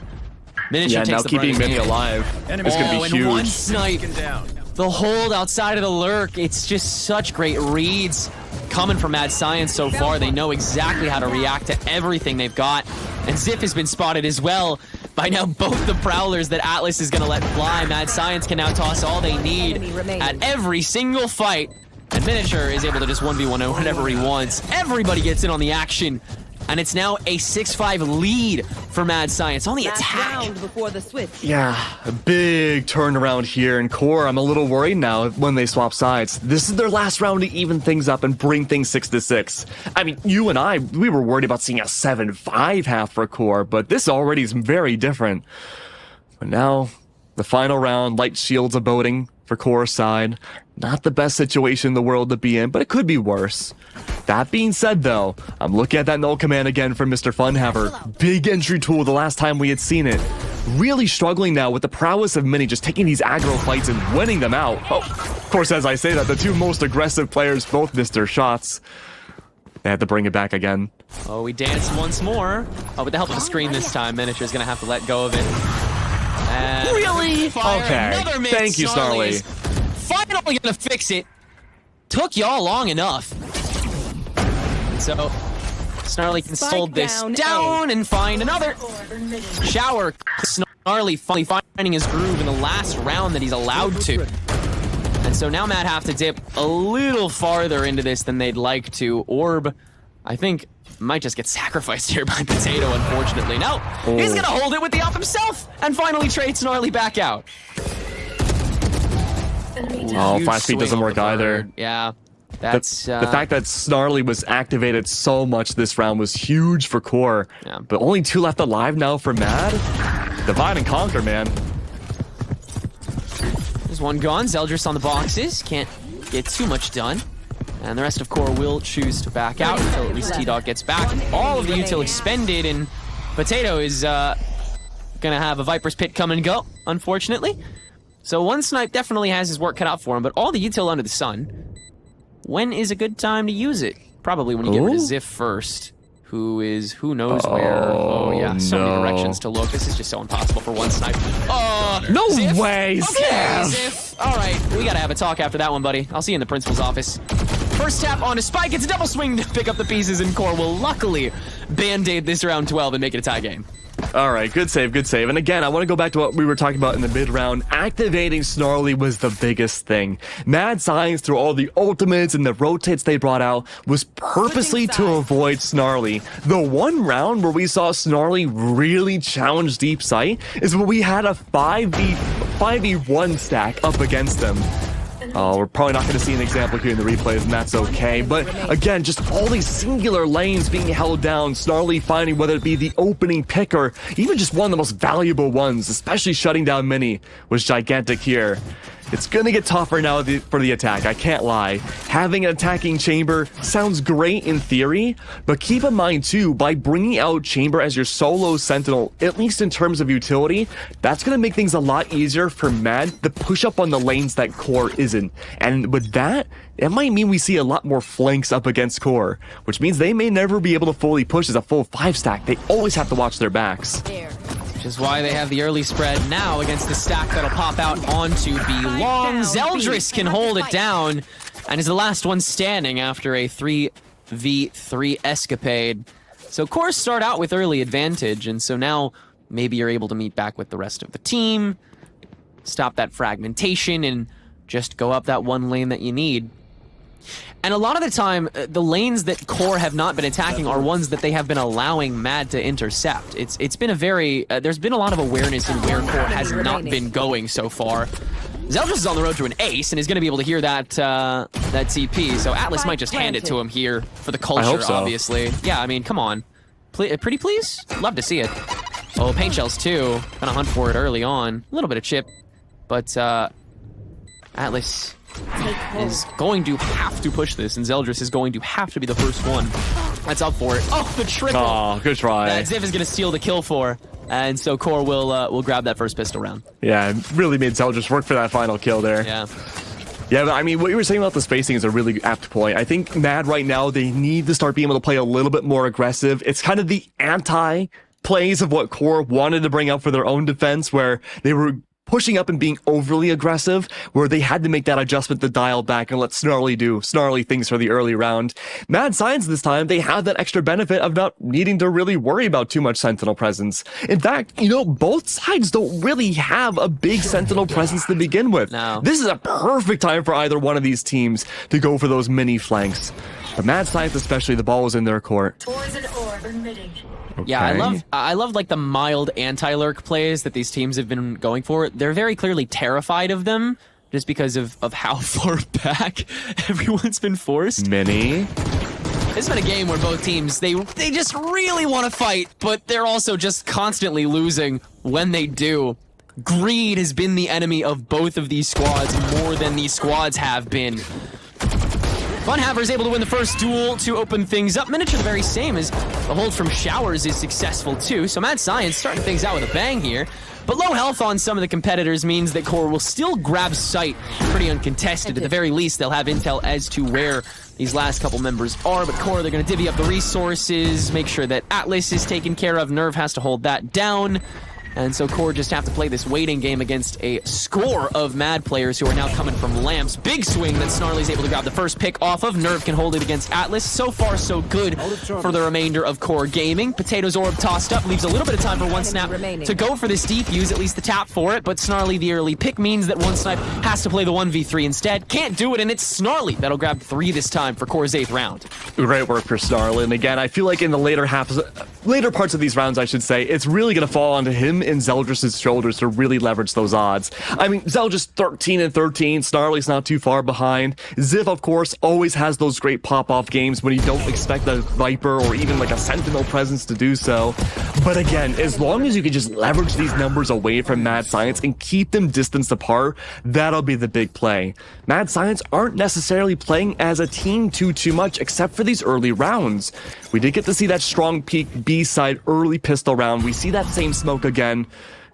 Miniature now takes the keeping brunt. Mini alive is going to be huge. One snipe. The hold outside of the lurk. It's just such great reads coming from Mad Science so far. They know exactly how to react to everything they've got. And Ziff has been spotted as well by now both the Prowlers that Atlas is going to let fly. Mad Science can now toss all they need at every single fight. And Miniature is able to just 1v1 whatever he wants. Everybody gets in on the action. And it's now a 6-5 lead for Mad Science on the attack. Before the switch. Yeah, a big turnaround here in Core. I'm a little worried now when they swap sides. This is their last round to even things up and bring things 6-6. I mean, you and I, we were worried about seeing a 7-5 half for Core, but this already is very different. But now, the final round, light shields aboding for Core's side. Not the best situation in the world to be in, but it could be worse. That being said, though, I'm looking at that null command again from Mr. Funhaver. Big entry tool the last time we had seen it. Really struggling now with the prowess of Mini, just taking these aggro fights and winning them out. Oh, of course, as I say that, the two most aggressive players both missed their shots. They had to bring it back again. Oh, we dance once more. Oh, with the help of the screen this time, Miniature's gonna have to let go of it. And really? Okay. Thank you, Snarly. Finally gonna fix it. Took y'all long enough. So, Snarly can hold this down and find another shower. Snarly finally finding his groove in the last round that he's allowed to. And so now Mad have to dip a little farther into this than they'd like to. Orb, I think, might just get sacrificed here by Potato, unfortunately. No, he's gonna hold it with the op himself and finally trade Snarly back out. Oh, flash speed doesn't work either. Yeah, that's... The fact that Snarly was activated so much this round was huge for Core. Yeah. But only 2 left alive now for Mad. Divide and conquer, man. There's one gone. Zeldris on the boxes. Can't get too much done. And the rest of Core will choose to back out until at least T-Dog gets back. All of the util expended, and Potato is gonna have a Viper's Pit come and go, unfortunately. So one snipe definitely has his work cut out for him, but all the util under the sun. When is a good time to use it? Probably when you get rid of Ziff first, who is who knows where. Oh yeah, so many directions to look. This is just so impossible for one snipe. No Ziff? way, Okay, Ziff. All right, we gotta have a talk after that one, buddy. I'll see you in the principal's office. First tap on a spike. It's a double swing to pick up the pieces, and Core will luckily band-aid this round 12 and make it a tie game. All right, good save, good save. And again, I want to go back to what we were talking about in the mid-round. Activating Snarly was the biggest thing. Mad Science, through all the ultimates and the rotates they brought out, was purposely to avoid Snarly. The one round where we saw Snarly really challenge Deep Sight is when we had a 5v1 stack up against them. Oh, we're probably not going to see an example here in the replays, and that's okay. But again, just all these singular lanes being held down, Snarly finding whether it be the opening pick or even just one of the most valuable ones, especially shutting down Mini, was gigantic here. It's going to get tougher now for the attack, I can't lie. Having an attacking Chamber sounds great in theory, but keep in mind too, by bringing out Chamber as your solo Sentinel, at least in terms of utility, that's going to make things a lot easier for Mad to push up on the lanes that Core isn't. And with that, it might mean we see a lot more flanks up against Core, which means they may never be able to fully push as a full 5-stack. They always have to watch their backs. Which is why they have the early spread now against the stack that'll pop out onto B long. Zeldris can hold it down and is the last one standing after a 3v3 escapade. So Core start out with early advantage, and so now maybe you're able to meet back with the rest of the team, stop that fragmentation, and just go up that one lane that you need. And a lot of the time, the lanes that Core have not been attacking are ones that they have been allowing Mad to intercept. It's been a very, there's been a lot of awareness in where Core has not been going so far. Zeldris is on the road to an ace and is going to be able to hear that that TP, so Atlas might just hand it to him here for the culture, obviously. Yeah, I mean, come on. Pretty please? Love to see it. Oh, paint shells too. Gonna hunt for it early on. A little bit of chip, but Atlas is going to have to push this, and Zeldris is going to have to be the first one that's up for it. Oh, the triple! Oh, good try. That Ziv is going to steal the kill for, and so Core will grab that first pistol round. Yeah, it really made Zeldris work for that final kill there. Yeah. Yeah, but I mean, what you were saying about the spacing is a really apt point. I think Mad right now, they need to start being able to play a little bit more aggressive. It's kind of the anti-plays of what Core wanted to bring out for their own defense, where they were pushing up and being overly aggressive, where they had to make that adjustment to dial back and let Snarly do Snarly things for the early round. Mad Science this time, they had that extra benefit of not needing to really worry about too much Sentinel presence. In fact, you know, both sides don't really have a big Sentinel presence to begin with. No. This is a perfect time for either one of these teams to go for those mini flanks. But Mad Science especially, the ball was in their court. Poison orb emitting. Okay. Yeah, I love like the mild anti-lurk plays that these teams have been going for. They're very clearly terrified of them just because of how far back everyone's been forced. Mini. It's been a game where both teams, they just really want to fight, but they're also just constantly losing when they do. Greed has been the enemy of both of these squads more than these squads have been. Funhaver is able to win the first duel to open things up. Miniature the very same as the hold from Showers is successful too. So Mad Science starting things out with a bang here. But low health on some of the competitors means that Core will still grab sight pretty uncontested. At the very least, they'll have intel as to where these last couple members are. But Core, they're going to divvy up the resources, make sure that Atlas is taken care of. Nerve has to hold that down. And so Core just have to play this waiting game against a score of Mad players who are now coming from lamps. Big swing that Snarly's able to grab the first pick off of. Nerve can hold it against Atlas. So far, so good for the remainder of Core Gaming. Potato's orb tossed up, leaves a little bit of time for One Snap to go for this deep, use at least the tap for it, but Snarly, the early pick, means that One Snap has to play the 1v3 instead. Can't do it, and it's Snarly that'll grab 3 this time for Core's 8th round. Great work for Snarly, and again, I feel like in the later parts of these rounds, I should say, it's really going to fall onto him and Zeldris' shoulders to really leverage those odds. I mean, Zeldris 13-13, Snarly's not too far behind. Ziv, of course, always has those great pop-off games when you don't expect a Viper or even like a Sentinel presence to do so. But again, as long as you can just leverage these numbers away from Mad Science and keep them distanced apart, that'll be the big play. Mad Science aren't necessarily playing as a team too much, except for these early rounds. We did get to see that strong peak B-side early pistol round. We see that same smoke again.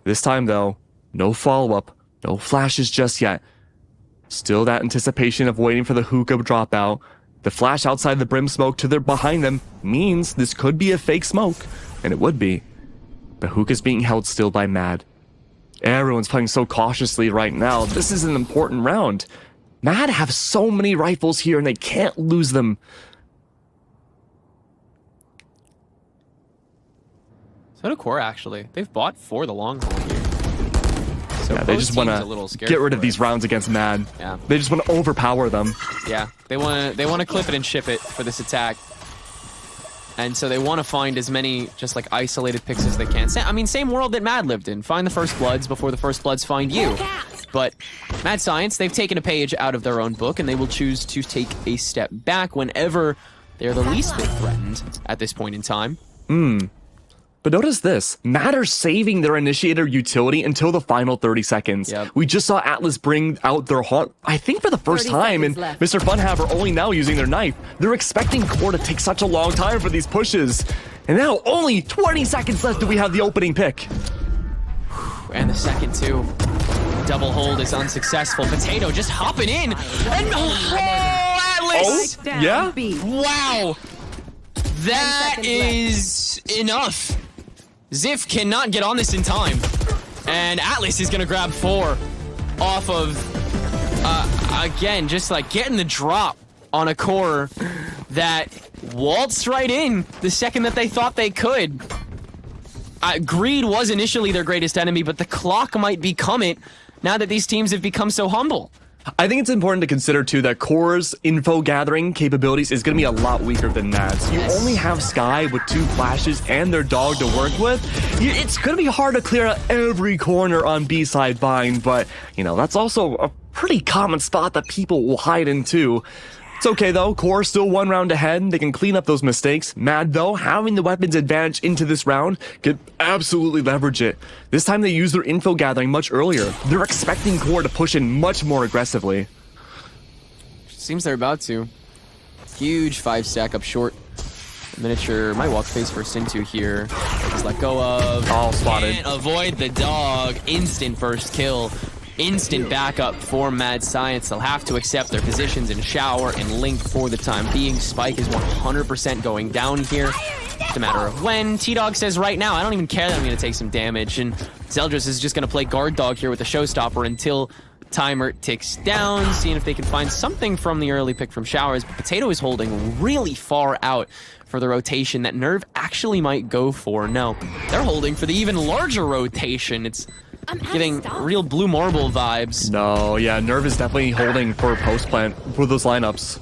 This time, though, no follow-up, no flashes just yet. Still that anticipation of waiting for the hookah dropout. The flash outside the brim smoke to their behind them means this could be a fake smoke, and it would be. The hookah's being held still by Mad. Everyone's playing so cautiously right now. This is an important round. Mad have so many rifles here, and they can't lose them. So do Core, actually. They've bought for the long haul here. So yeah, they just want to get rid of these rounds against Mad. Yeah. They just want to overpower them. Yeah, they want to clip it and ship it for this attack. And so they want to find as many just like isolated picks as they can. I mean, same world that Mad lived in. Find the First Bloods before the First Bloods find you. But Mad Science, they've taken a page out of their own book, and they will choose to take a step back whenever they're the least bit threatened at this point in time. But notice this, Mad are saving their initiator utility until the final 30 seconds. Yep. We just saw Atlas bring out their haunt, I think for the first time, and Mr. Funhaver only now using their knife. They're expecting Core to take such a long time for these pushes. And now only 20 seconds left do we have the opening pick. And the second too. Double hold is unsuccessful. Potato just hopping in. And Atlas! Oh, yeah? Wow. That is enough. Ziv cannot get on this in time. And Atlas is going to grab 4 off of, again, just like getting the drop on a Core that waltzed right in the second that they thought they could. Greed was initially their greatest enemy, but the clock might become it now that these teams have become so humble. I think it's important to consider too that Core's info gathering capabilities is going to be a lot weaker than Mad's. You only have Sky with 2 flashes and their dog to work with. It's going to be hard to clear out every corner on B-side Vine, but you know, that's also a pretty common spot that people will hide in too. It's okay though, Core still 1 round ahead, they can clean up those mistakes. Mad though, having the weapons advantage into this round, can absolutely leverage it. This time they use their info gathering much earlier. They're expecting Core to push in much more aggressively. Seems they're about to. Huge 5-stack up short. Miniature might walk face first into here. Just let go of. All spotted. Can't avoid the dog. Instant first kill. Instant backup for Mad Science. They'll have to accept their positions in Shower and Link for the time being. Spike is 100% going down here. It's a matter of when. T-Dog says right now, I don't even care that I'm going to take some damage. And Zeldris is just going to play guard dog here with the showstopper until timer ticks down, seeing if they can find something from the early pick from Showers. But Potato is holding really far out for the rotation that Nerve actually might go for. No, they're holding for the even larger rotation. It's getting real Blue Marble vibes. No, yeah, Nerve is definitely holding for post plant for those lineups.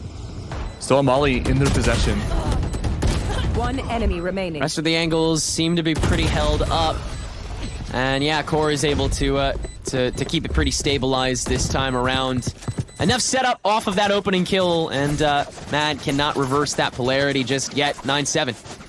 Still a Molly in their possession. 1 enemy remaining. Rest of the angles seem to be pretty held up. And yeah, Core is able to keep it pretty stabilized this time around. Enough setup off of that opening kill, and Mad cannot reverse that polarity just yet. 9-7.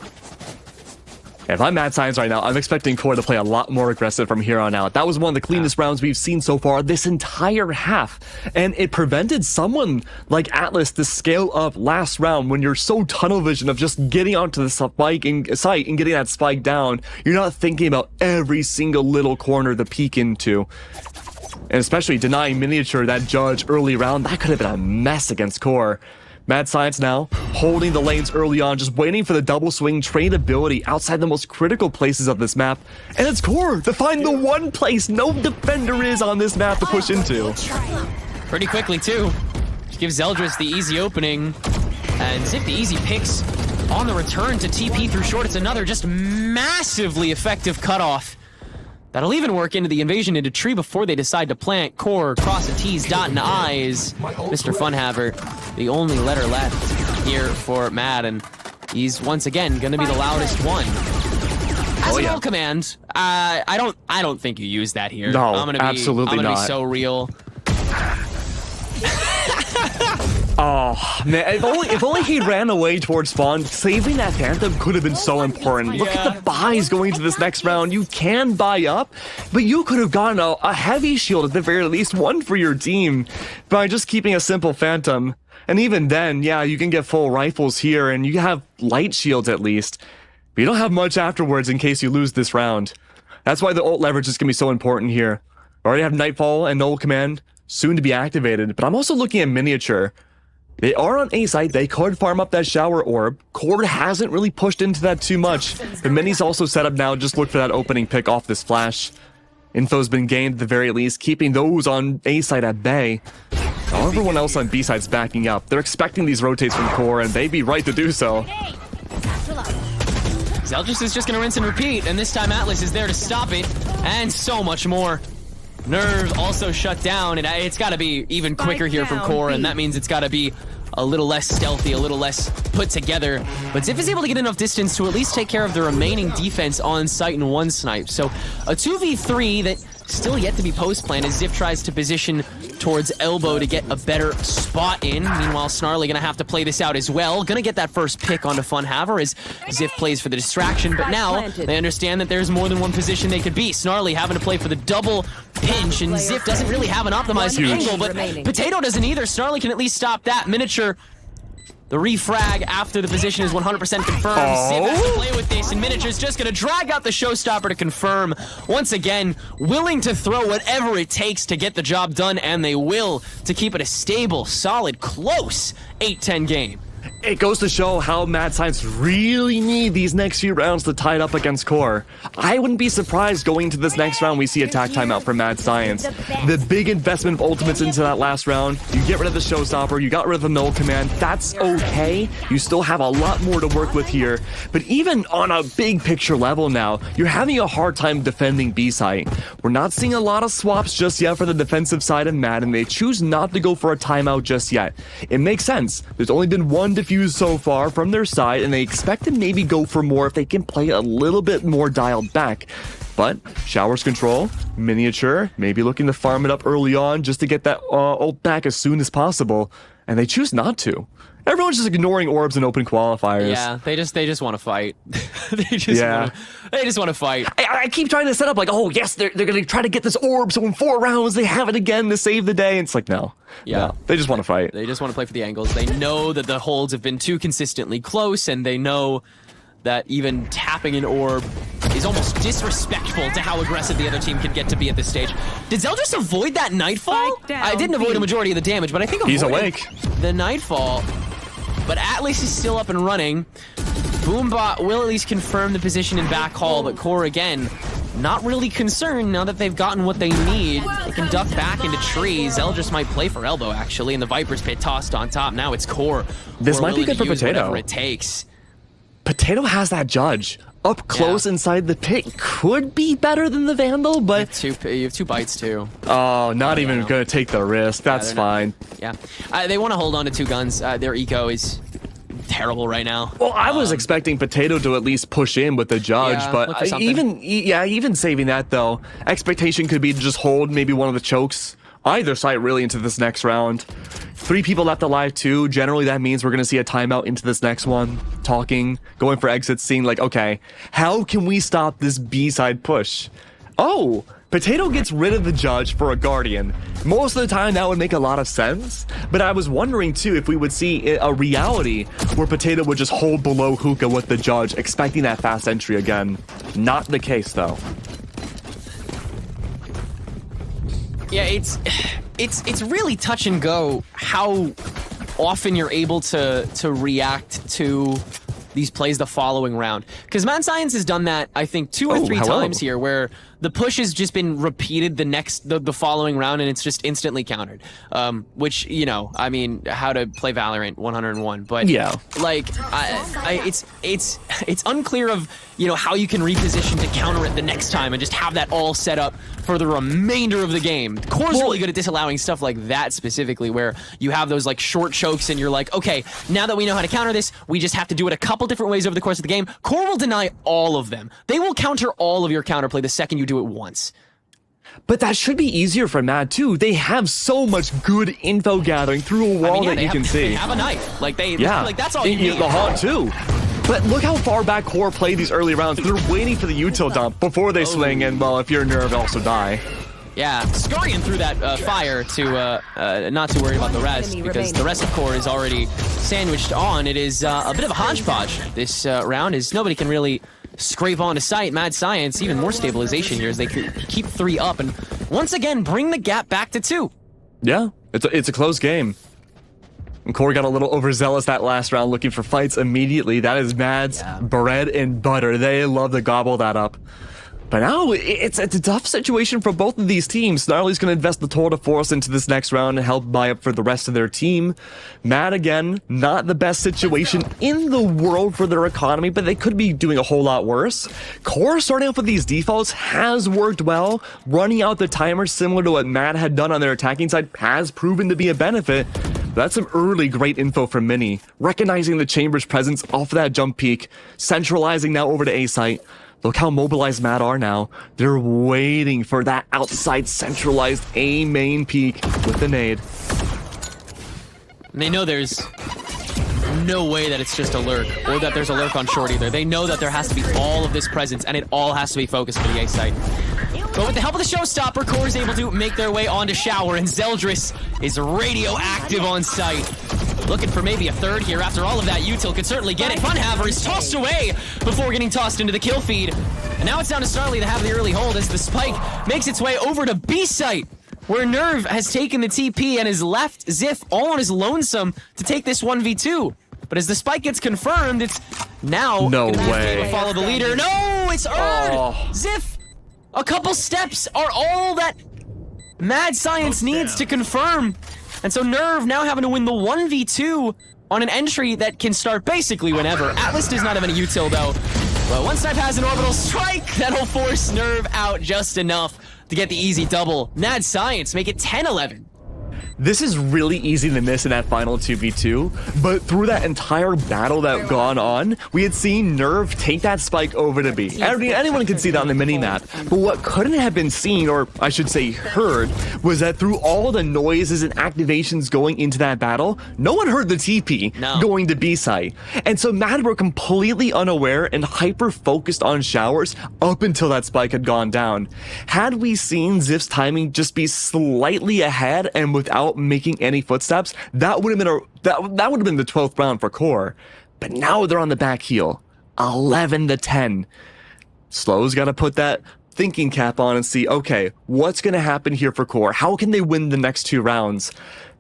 If I'm Mad Science right now, I'm expecting Core to play a lot more aggressive from here on out. That was one of the cleanest rounds we've seen so far this entire half. And it prevented someone like Atlas to scale up last round when you're so tunnel vision of just getting onto the spike and site and getting that spike down. You're not thinking about every single little corner to peek into. And especially denying Miniature that judge early round, that could have been a mess against Core. Mad Science now, holding the lanes early on, just waiting for the double swing trade ability outside the most critical places of this map. And it's Core to find the one place no defender is on this map to push into. Pretty quickly, too. Gives Zeldris the easy opening. And Zip the easy picks on the return to TP through short. It's another just massively effective cutoff. That'll even work into the invasion into tree before they decide to plant. Core, crossing T's, dotting I's. Mr. Funhaver, the only letter left here for Mad, and he's once again going to be the loudest one. As a roll command, I don't think you use that here. No, I'm absolutely gonna not. Be so real. Oh, man, if only he ran away towards spawn, saving that Phantom could have been so important. Look at the buys going into this next round. You can buy up, but you could have gotten a heavy shield at the very least, one for your team, by just keeping a simple Phantom. And even then, yeah, you can get full rifles here, and you have light shields at least, but you don't have much afterwards in case you lose this round. That's why the ult leverage is going to be so important here. We already have Nightfall and Null Command soon to be activated, but I'm also looking at Miniature. They are on A site. They could farm up that Shower Orb. Core hasn't really pushed into that too much. The Mini's also set up now. Just look for that opening pick off this flash. Info's been gained at the very least, keeping those on A site at bay. While everyone else on B site's backing up. They're expecting these rotates from Core, and they'd be right to do so. Zeldris is just going to rinse and repeat, and this time Atlas is there to stop it, and so much more. Nerve also shut down, and it's got to be even quicker here from Core, and that means it's got to be a little less stealthy, a little less put together. But Ziff is able to get enough distance to at least take care of the remaining defense on site in one snipe. So a 2v3 that still yet to be post-planned as Ziff tries to position towards elbow to get a better spot in. Meanwhile, Snarly gonna have to play this out as well. Gonna get that first pick onto Funhaver as Ziff plays for the distraction, but now they understand that there's more than one position they could be. Snarly having to play for the double pinch, and Ziff doesn't really have an optimized angle, but Potato doesn't either. Snarly can at least stop that. Miniature, the refrag after the position is 100% confirmed. Ziv has to play with this, and Miniature's just gonna drag out the showstopper to confirm. Once again, willing to throw whatever it takes to get the job done, and they will, to keep it a stable, solid, close 8-10 game. It goes to show how Mad Science really need these next few rounds to tie it up against Core. I wouldn't be surprised going into this next round we see attack timeout for Mad Science. The big investment of ultimates into that last round, you get rid of the showstopper, you got rid of the null command, that's okay. You still have a lot more to work with here. But even on a big picture level now, you're having a hard time defending B site. We're not seeing a lot of swaps just yet for the defensive side of Mad, and they choose not to go for a timeout just yet. It makes sense. There's only been one defuse so far from their side, and they expect to maybe go for more if they can play a little bit more dialed back. But Showers control, miniature, maybe looking to farm it up early on just to get that ult back as soon as possible, and they choose not to. Everyone's just ignoring orbs and open qualifiers. Yeah, they just want to fight. they just want to fight. I keep trying to set up like, oh yes, they're gonna try to get this orb, so in 4 rounds they have it again to save the day. And it's like, no, they just want to fight. They just want to play for the angles. They know that the holds have been too consistently close, and they know that even tapping an orb is almost disrespectful to how aggressive the other team can get to be at this stage. Did Zell just avoid that Nightfall? I didn't avoid a majority of the damage, but I think he's awake. The Nightfall. But Atlas is still up and running. Boombot will at least confirm the position in back hall, but Core, again, not really concerned now that they've gotten what they need. They can duck back into trees. Zell just might play for elbow, actually, and the Viper's pit tossed on top. Now it's Core. This might be good for Potato. Whatever it takes. Potato has that judge. Up close inside the pit could be better than the Vandal, but... You have two bites, too. Oh, not even going to take the risk. That's fine. They want to hold on to 2 guns. Their eco is terrible right now. Well, I was expecting Potato to at least push in with the judge, but even saving that, though, expectation could be to just hold maybe one of the chokes. Either side really into this next round. 3 people left alive too. Generally that means we're going to see a timeout into this next one. Talking, going for exits, seeing like, okay, how can we stop this B-side push? Oh, Potato gets rid of the judge for a Guardian. Most of the time that would make a lot of sense, but I was wondering too if we would see a reality where Potato would just hold below Hookah with the judge, expecting that fast entry again. Not the case though. Yeah, it's really touch and go how often you're able to react to these plays the following round. Because Mad Science has done that, I think, 2 or 3 times here, where the push has just been repeated the following round, and it's just instantly countered. Which, you know, I mean, how to play Valorant 101, but like, it's unclear of, you know, how you can reposition to counter it the next time and just have that all set up for the remainder of the game. Core's really good at disallowing stuff like that specifically, where you have those like short chokes and you're like, okay, now that we know how to counter this, we just have to do it a couple different ways over the course of the game. Core will deny all of them. They will counter all of your counterplay the second you do it once. But that should be easier for Mad too. They have so much good info gathering through a wall that you can see. They have a knife. Like like that's all you need. The haunt too. But look how far back Core played these early rounds. They're waiting for the util dump before they swing, and well, if you're a nerve, also die. Yeah, scurrying through that fire to not too worried about the rest, because the rest of Core is already sandwiched on. It is a bit of a hodgepodge this round, as nobody can really scrape onto sight. Mad Science, even more stabilization here as they keep 3 up and once again bring the gap back to 2. Yeah, it's a close game. And Core got a little overzealous that last round, looking for fights immediately. That is Mad's bread and butter. They love to gobble that up. But now it's a tough situation for both of these teams. Snarly's going to invest the tour de force into this next round and help buy up for the rest of their team. Mad, again, not the best situation in the world for their economy, but they could be doing a whole lot worse. Core, starting off with these defaults, has worked well. Running out the timer, similar to what Mad had done on their attacking side, has proven to be a benefit. That's some early great info from Mini. Recognizing the Chamber's presence off that jump peak, centralizing now over to A site. Look how mobilized Mad are now. They're waiting for that outside centralized A main peak with the nade. And they know there's no way that it's just a lurk, or that there's a lurk on short either. They know that there has to be all of this presence, and it all has to be focused for the A site. But with the help of the showstopper, Core is able to make their way onto Shower, and Zeldris is radioactive on site. Looking for maybe a third here. After all of that, util could certainly get it. Funhaver is tossed away before getting tossed into the kill feed. And now it's down to Snarly to have the early hold as the spike makes its way over to B site, where Nerve has taken the TP and has left Ziff all on his lonesome to take this 1v2. But as the spike gets confirmed, it's now No gonna be way. to follow the leader. No, it's earned. Ziff, a couple steps are all that Mad Science needs to confirm. And so Nerve now having to win the 1v2 on an entry that can start basically whenever. Atlas does not have any util though. But one snipe has an orbital strike that'll force Nerve out just enough to get the easy double. Mad Science make it 10-11. This is really easy to miss in that final 2v2, but through that entire battle that gone on, we had seen Nerve take that spike over to B. Anyone could see that on the minimap, but what couldn't have been seen, or I should say heard, was that through all the noises and activations going into that battle, no one heard the TP going to B site. And so Mad were completely unaware and hyper-focused on showers up until that spike had gone down. Had we seen Ziff's timing just be slightly ahead and without making any footsteps, that would have been that would have been the 12th round for QOR. But now they're on the back heel, 11-10. Slow's got to put that thinking cap on and see, okay, what's going to happen here for QOR? How can they win the next 2 rounds?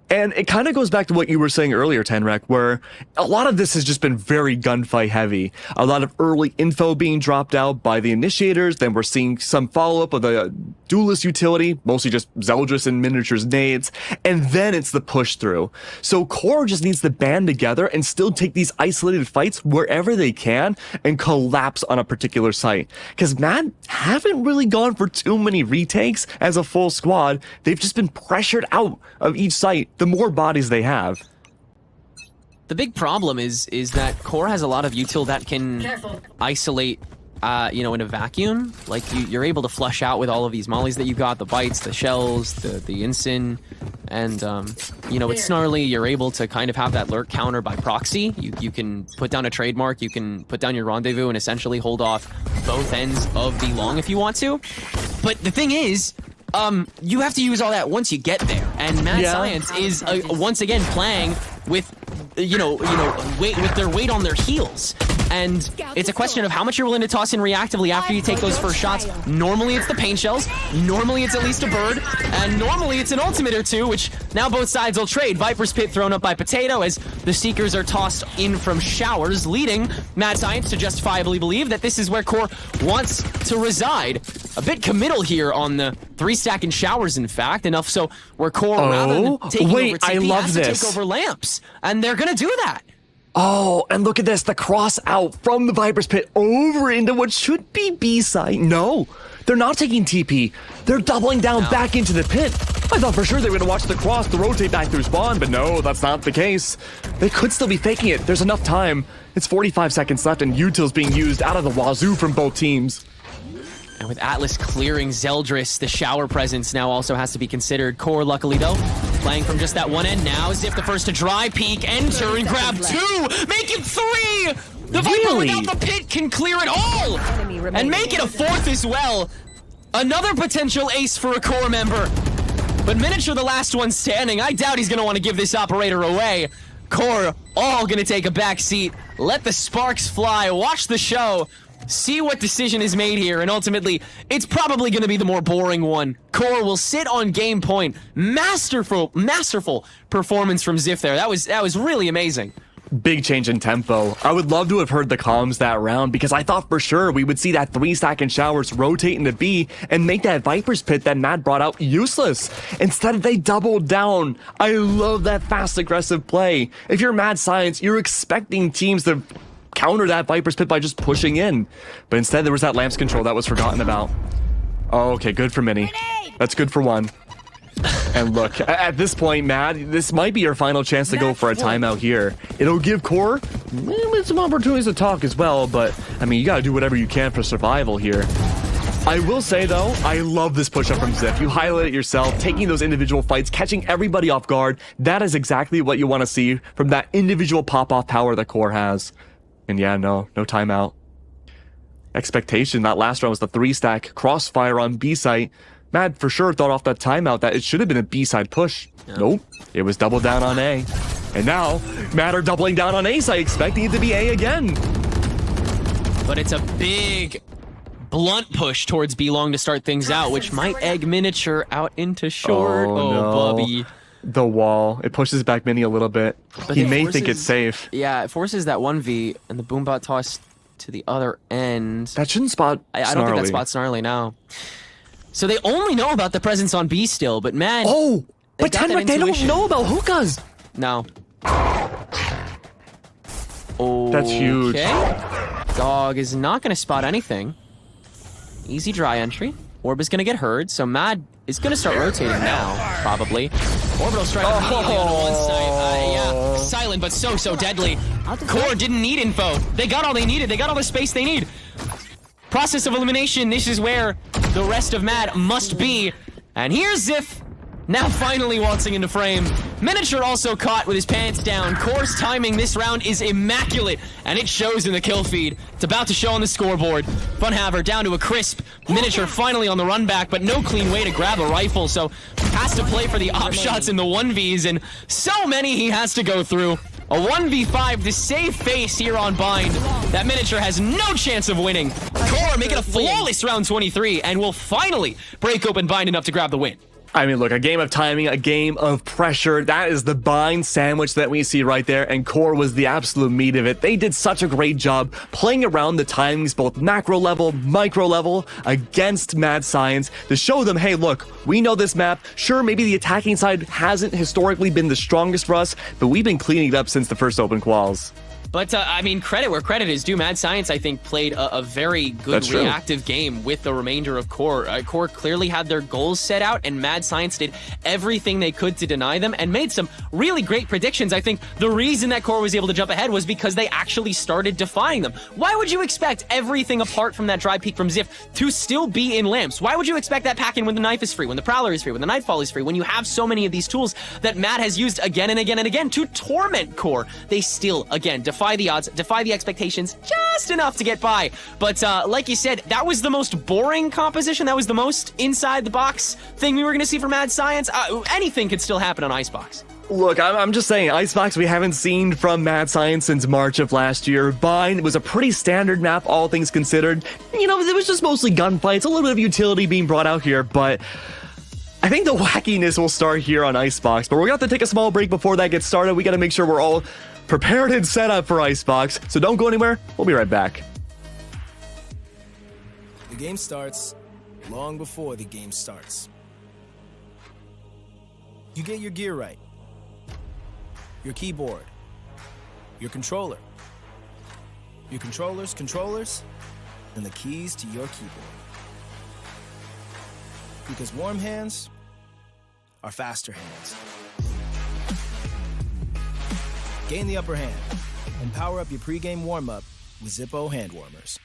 And it kind of goes back to what you were saying earlier, Tenrek, where a lot of this has just been very gunfight heavy. A lot of early info being dropped out by the initiators. Then we're seeing some follow-up of the duelist utility, mostly just Zeldris and miniatures nades. And then it's the push through. So QOR just needs to band together and still take these isolated fights wherever they can and collapse on a particular site. Because Mad haven't really gone for too many retakes as a full squad. They've just been pressured out of each site the more bodies they have. The big problem is that QOR has a lot of util that can isolate, in a vacuum. Like you're able to flush out with all of these mollies that you've got, the bites, the shells, the ensign, and with Snarly, you're able to kind of have that lurk counter by proxy. You can put down a trademark, you can put down your rendezvous and essentially hold off both ends of the long if you want to. But the thing is, you have to use all that once you get there, and Mad Science is once again playing with, with their weight on their heels, and it's a question of how much you're willing to toss in reactively after you take those first shots. Normally it's the paint shells, normally it's at least a bird, and normally it's an ultimate or two, which now both sides will trade. Viper's Pit thrown up by Potato as the Seekers are tossed in from showers, leading Mad Science to justifiably believe that this is where QOR wants to reside. A bit committal here on the 3-stack in showers, in fact, enough so where QOR, rather than taking over TP, has to take over lamps, and they're gonna do that. Oh, and look at this, the cross out from the Viper's Pit over into what should be B site. No, they're not taking TP. They're doubling down back into the pit. I thought for sure they were gonna watch the cross to rotate back through spawn, but no, that's not the case. They could still be faking it. There's enough time. It's 45 seconds left and util's being used out of the wazoo from both teams. And with Atlas clearing Zeldris, the shower presence now also has to be considered. QOR, luckily though, playing from just that one end now. Ziff the first to dry peek, enter and grab 2, make it 3! The Viper without the pit can clear it all! And make it a 4th as well. Another potential ace for a QOR member. But Miniature, the last one standing, I doubt he's gonna want to give this operator away. QOR all gonna take a back seat, let the sparks fly, watch the show, see what decision is made here, and ultimately, it's probably going to be the more boring one. QOR will sit on game point. Masterful performance from Ziff there. That was really amazing. Big change in tempo. I would love to have heard the comms that round because I thought for sure we would see that 3-stack in showers rotate into B and make that Viper's Pit that Matt brought out useless. Instead, they doubled down. I love that fast, aggressive play. If you're Mad Science, you're expecting teams to counter that Viper's Pit by just pushing in. But instead, there was that lamps control that was forgotten about. Oh, okay, good for Mini. That's good for 1. And look, at this point, Mad, this might be your final chance to go for a timeout here. It'll give QOR some opportunities to talk as well, but, I mean, you gotta do whatever you can for survival here. I will say, though, I love this push-up from Ziff. You highlight it yourself, taking those individual fights, catching everybody off guard. That is exactly what you want to see from that individual pop-off power that QOR has. And yeah, no timeout. Expectation, that last round was the 3-stack crossfire on B site. Mad for sure thought off that timeout that it should have been a B side push. Nope, it was double down on A. And now, Mad are doubling down on A site, expecting it to be A again. But it's a big, blunt push towards B long to start things out, which might egg Miniature out into short. Oh no. Bubby. the wall. It pushes back Mini a little bit. But He it may think it's forces- safe. Yeah, it forces that 1v and the boombot toss to the other end. That shouldn't spot I don't Snarly. think that spot's Snarly now. So they only know about the presence on B still, but man, Oh, but got that Tenmark, they don't intuition. know about hookahs. no. Okay. That's huge. Dog is not going to spot anything. Easy dry entry. Orb is going to get heard, so Mad is going to start rotating now, probably. Orbital strike immediately on one side. Yeah, silent, but so deadly. Core didn't need info. They got all they needed. They got all the space they need. Process of elimination, this is where the rest of Mad must be. And here's Ziff, now finally waltzing into frame. Miniature also caught with his pants down. Core's timing this round is immaculate, and it shows in the kill feed. It's about to show on the scoreboard. Funhaver down to a crisp. Miniature finally on the run back, but no clean way to grab a rifle, so has to play for the op shots in the 1Vs, and so many he has to go through. A 1v5 to save face here on Bind. That Miniature has no chance of winning. Core making a flawless round 23, and will finally break open Bind enough to grab the win. I mean, look, a game of timing, a game of pressure. That is the Bind sandwich that we see right there, and Core was the absolute meat of it. They did such a great job playing around the timings, both macro level, micro level, against Mad Science to show them, hey, look, we know this map. Sure, maybe the attacking side hasn't historically been the strongest for us, but we've been cleaning it up since the first Open Quals. But, I mean, credit where credit is due. Mad Science, I think, played a very good That's true. reactive game with the remainder of Core. Core clearly had their goals set out, and Mad Science did everything they could to deny them and made some really great predictions. I think the reason that Core was able to jump ahead was because they actually started defying them. Why would you expect everything apart from that dry peek from Ziff to still be in lamps? Why would you expect that pack in when the knife is free, when the Prowler is free, when the Nightfall is free, when you have so many of these tools that Mad has used again and again and again to torment Core? They still, again, defy the odds, defy the expectations just enough to get by. But like you said, that was the most boring composition. That was the most inside the box thing we were going to see from Mad Science. Anything could still happen on Icebox. Look, I'm just saying, Icebox we haven't seen from Mad Science since March of last year. Bind was a pretty standard map, all things considered. You know, it was just mostly gunfights, a little bit of utility being brought out here, but I think the wackiness will start here on Icebox. But we're going to have to take a small break before that gets started. We got to make sure we're all prepared and set up for Icebox, so don't go anywhere. We'll be right back. The game starts long before the game starts. You get your gear right, your keyboard, your controller, your controller's controllers, and the keys to your keyboard. Because warm hands are faster hands. Gain the upper hand and power up your pregame warm-up with Zippo hand warmers.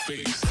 face.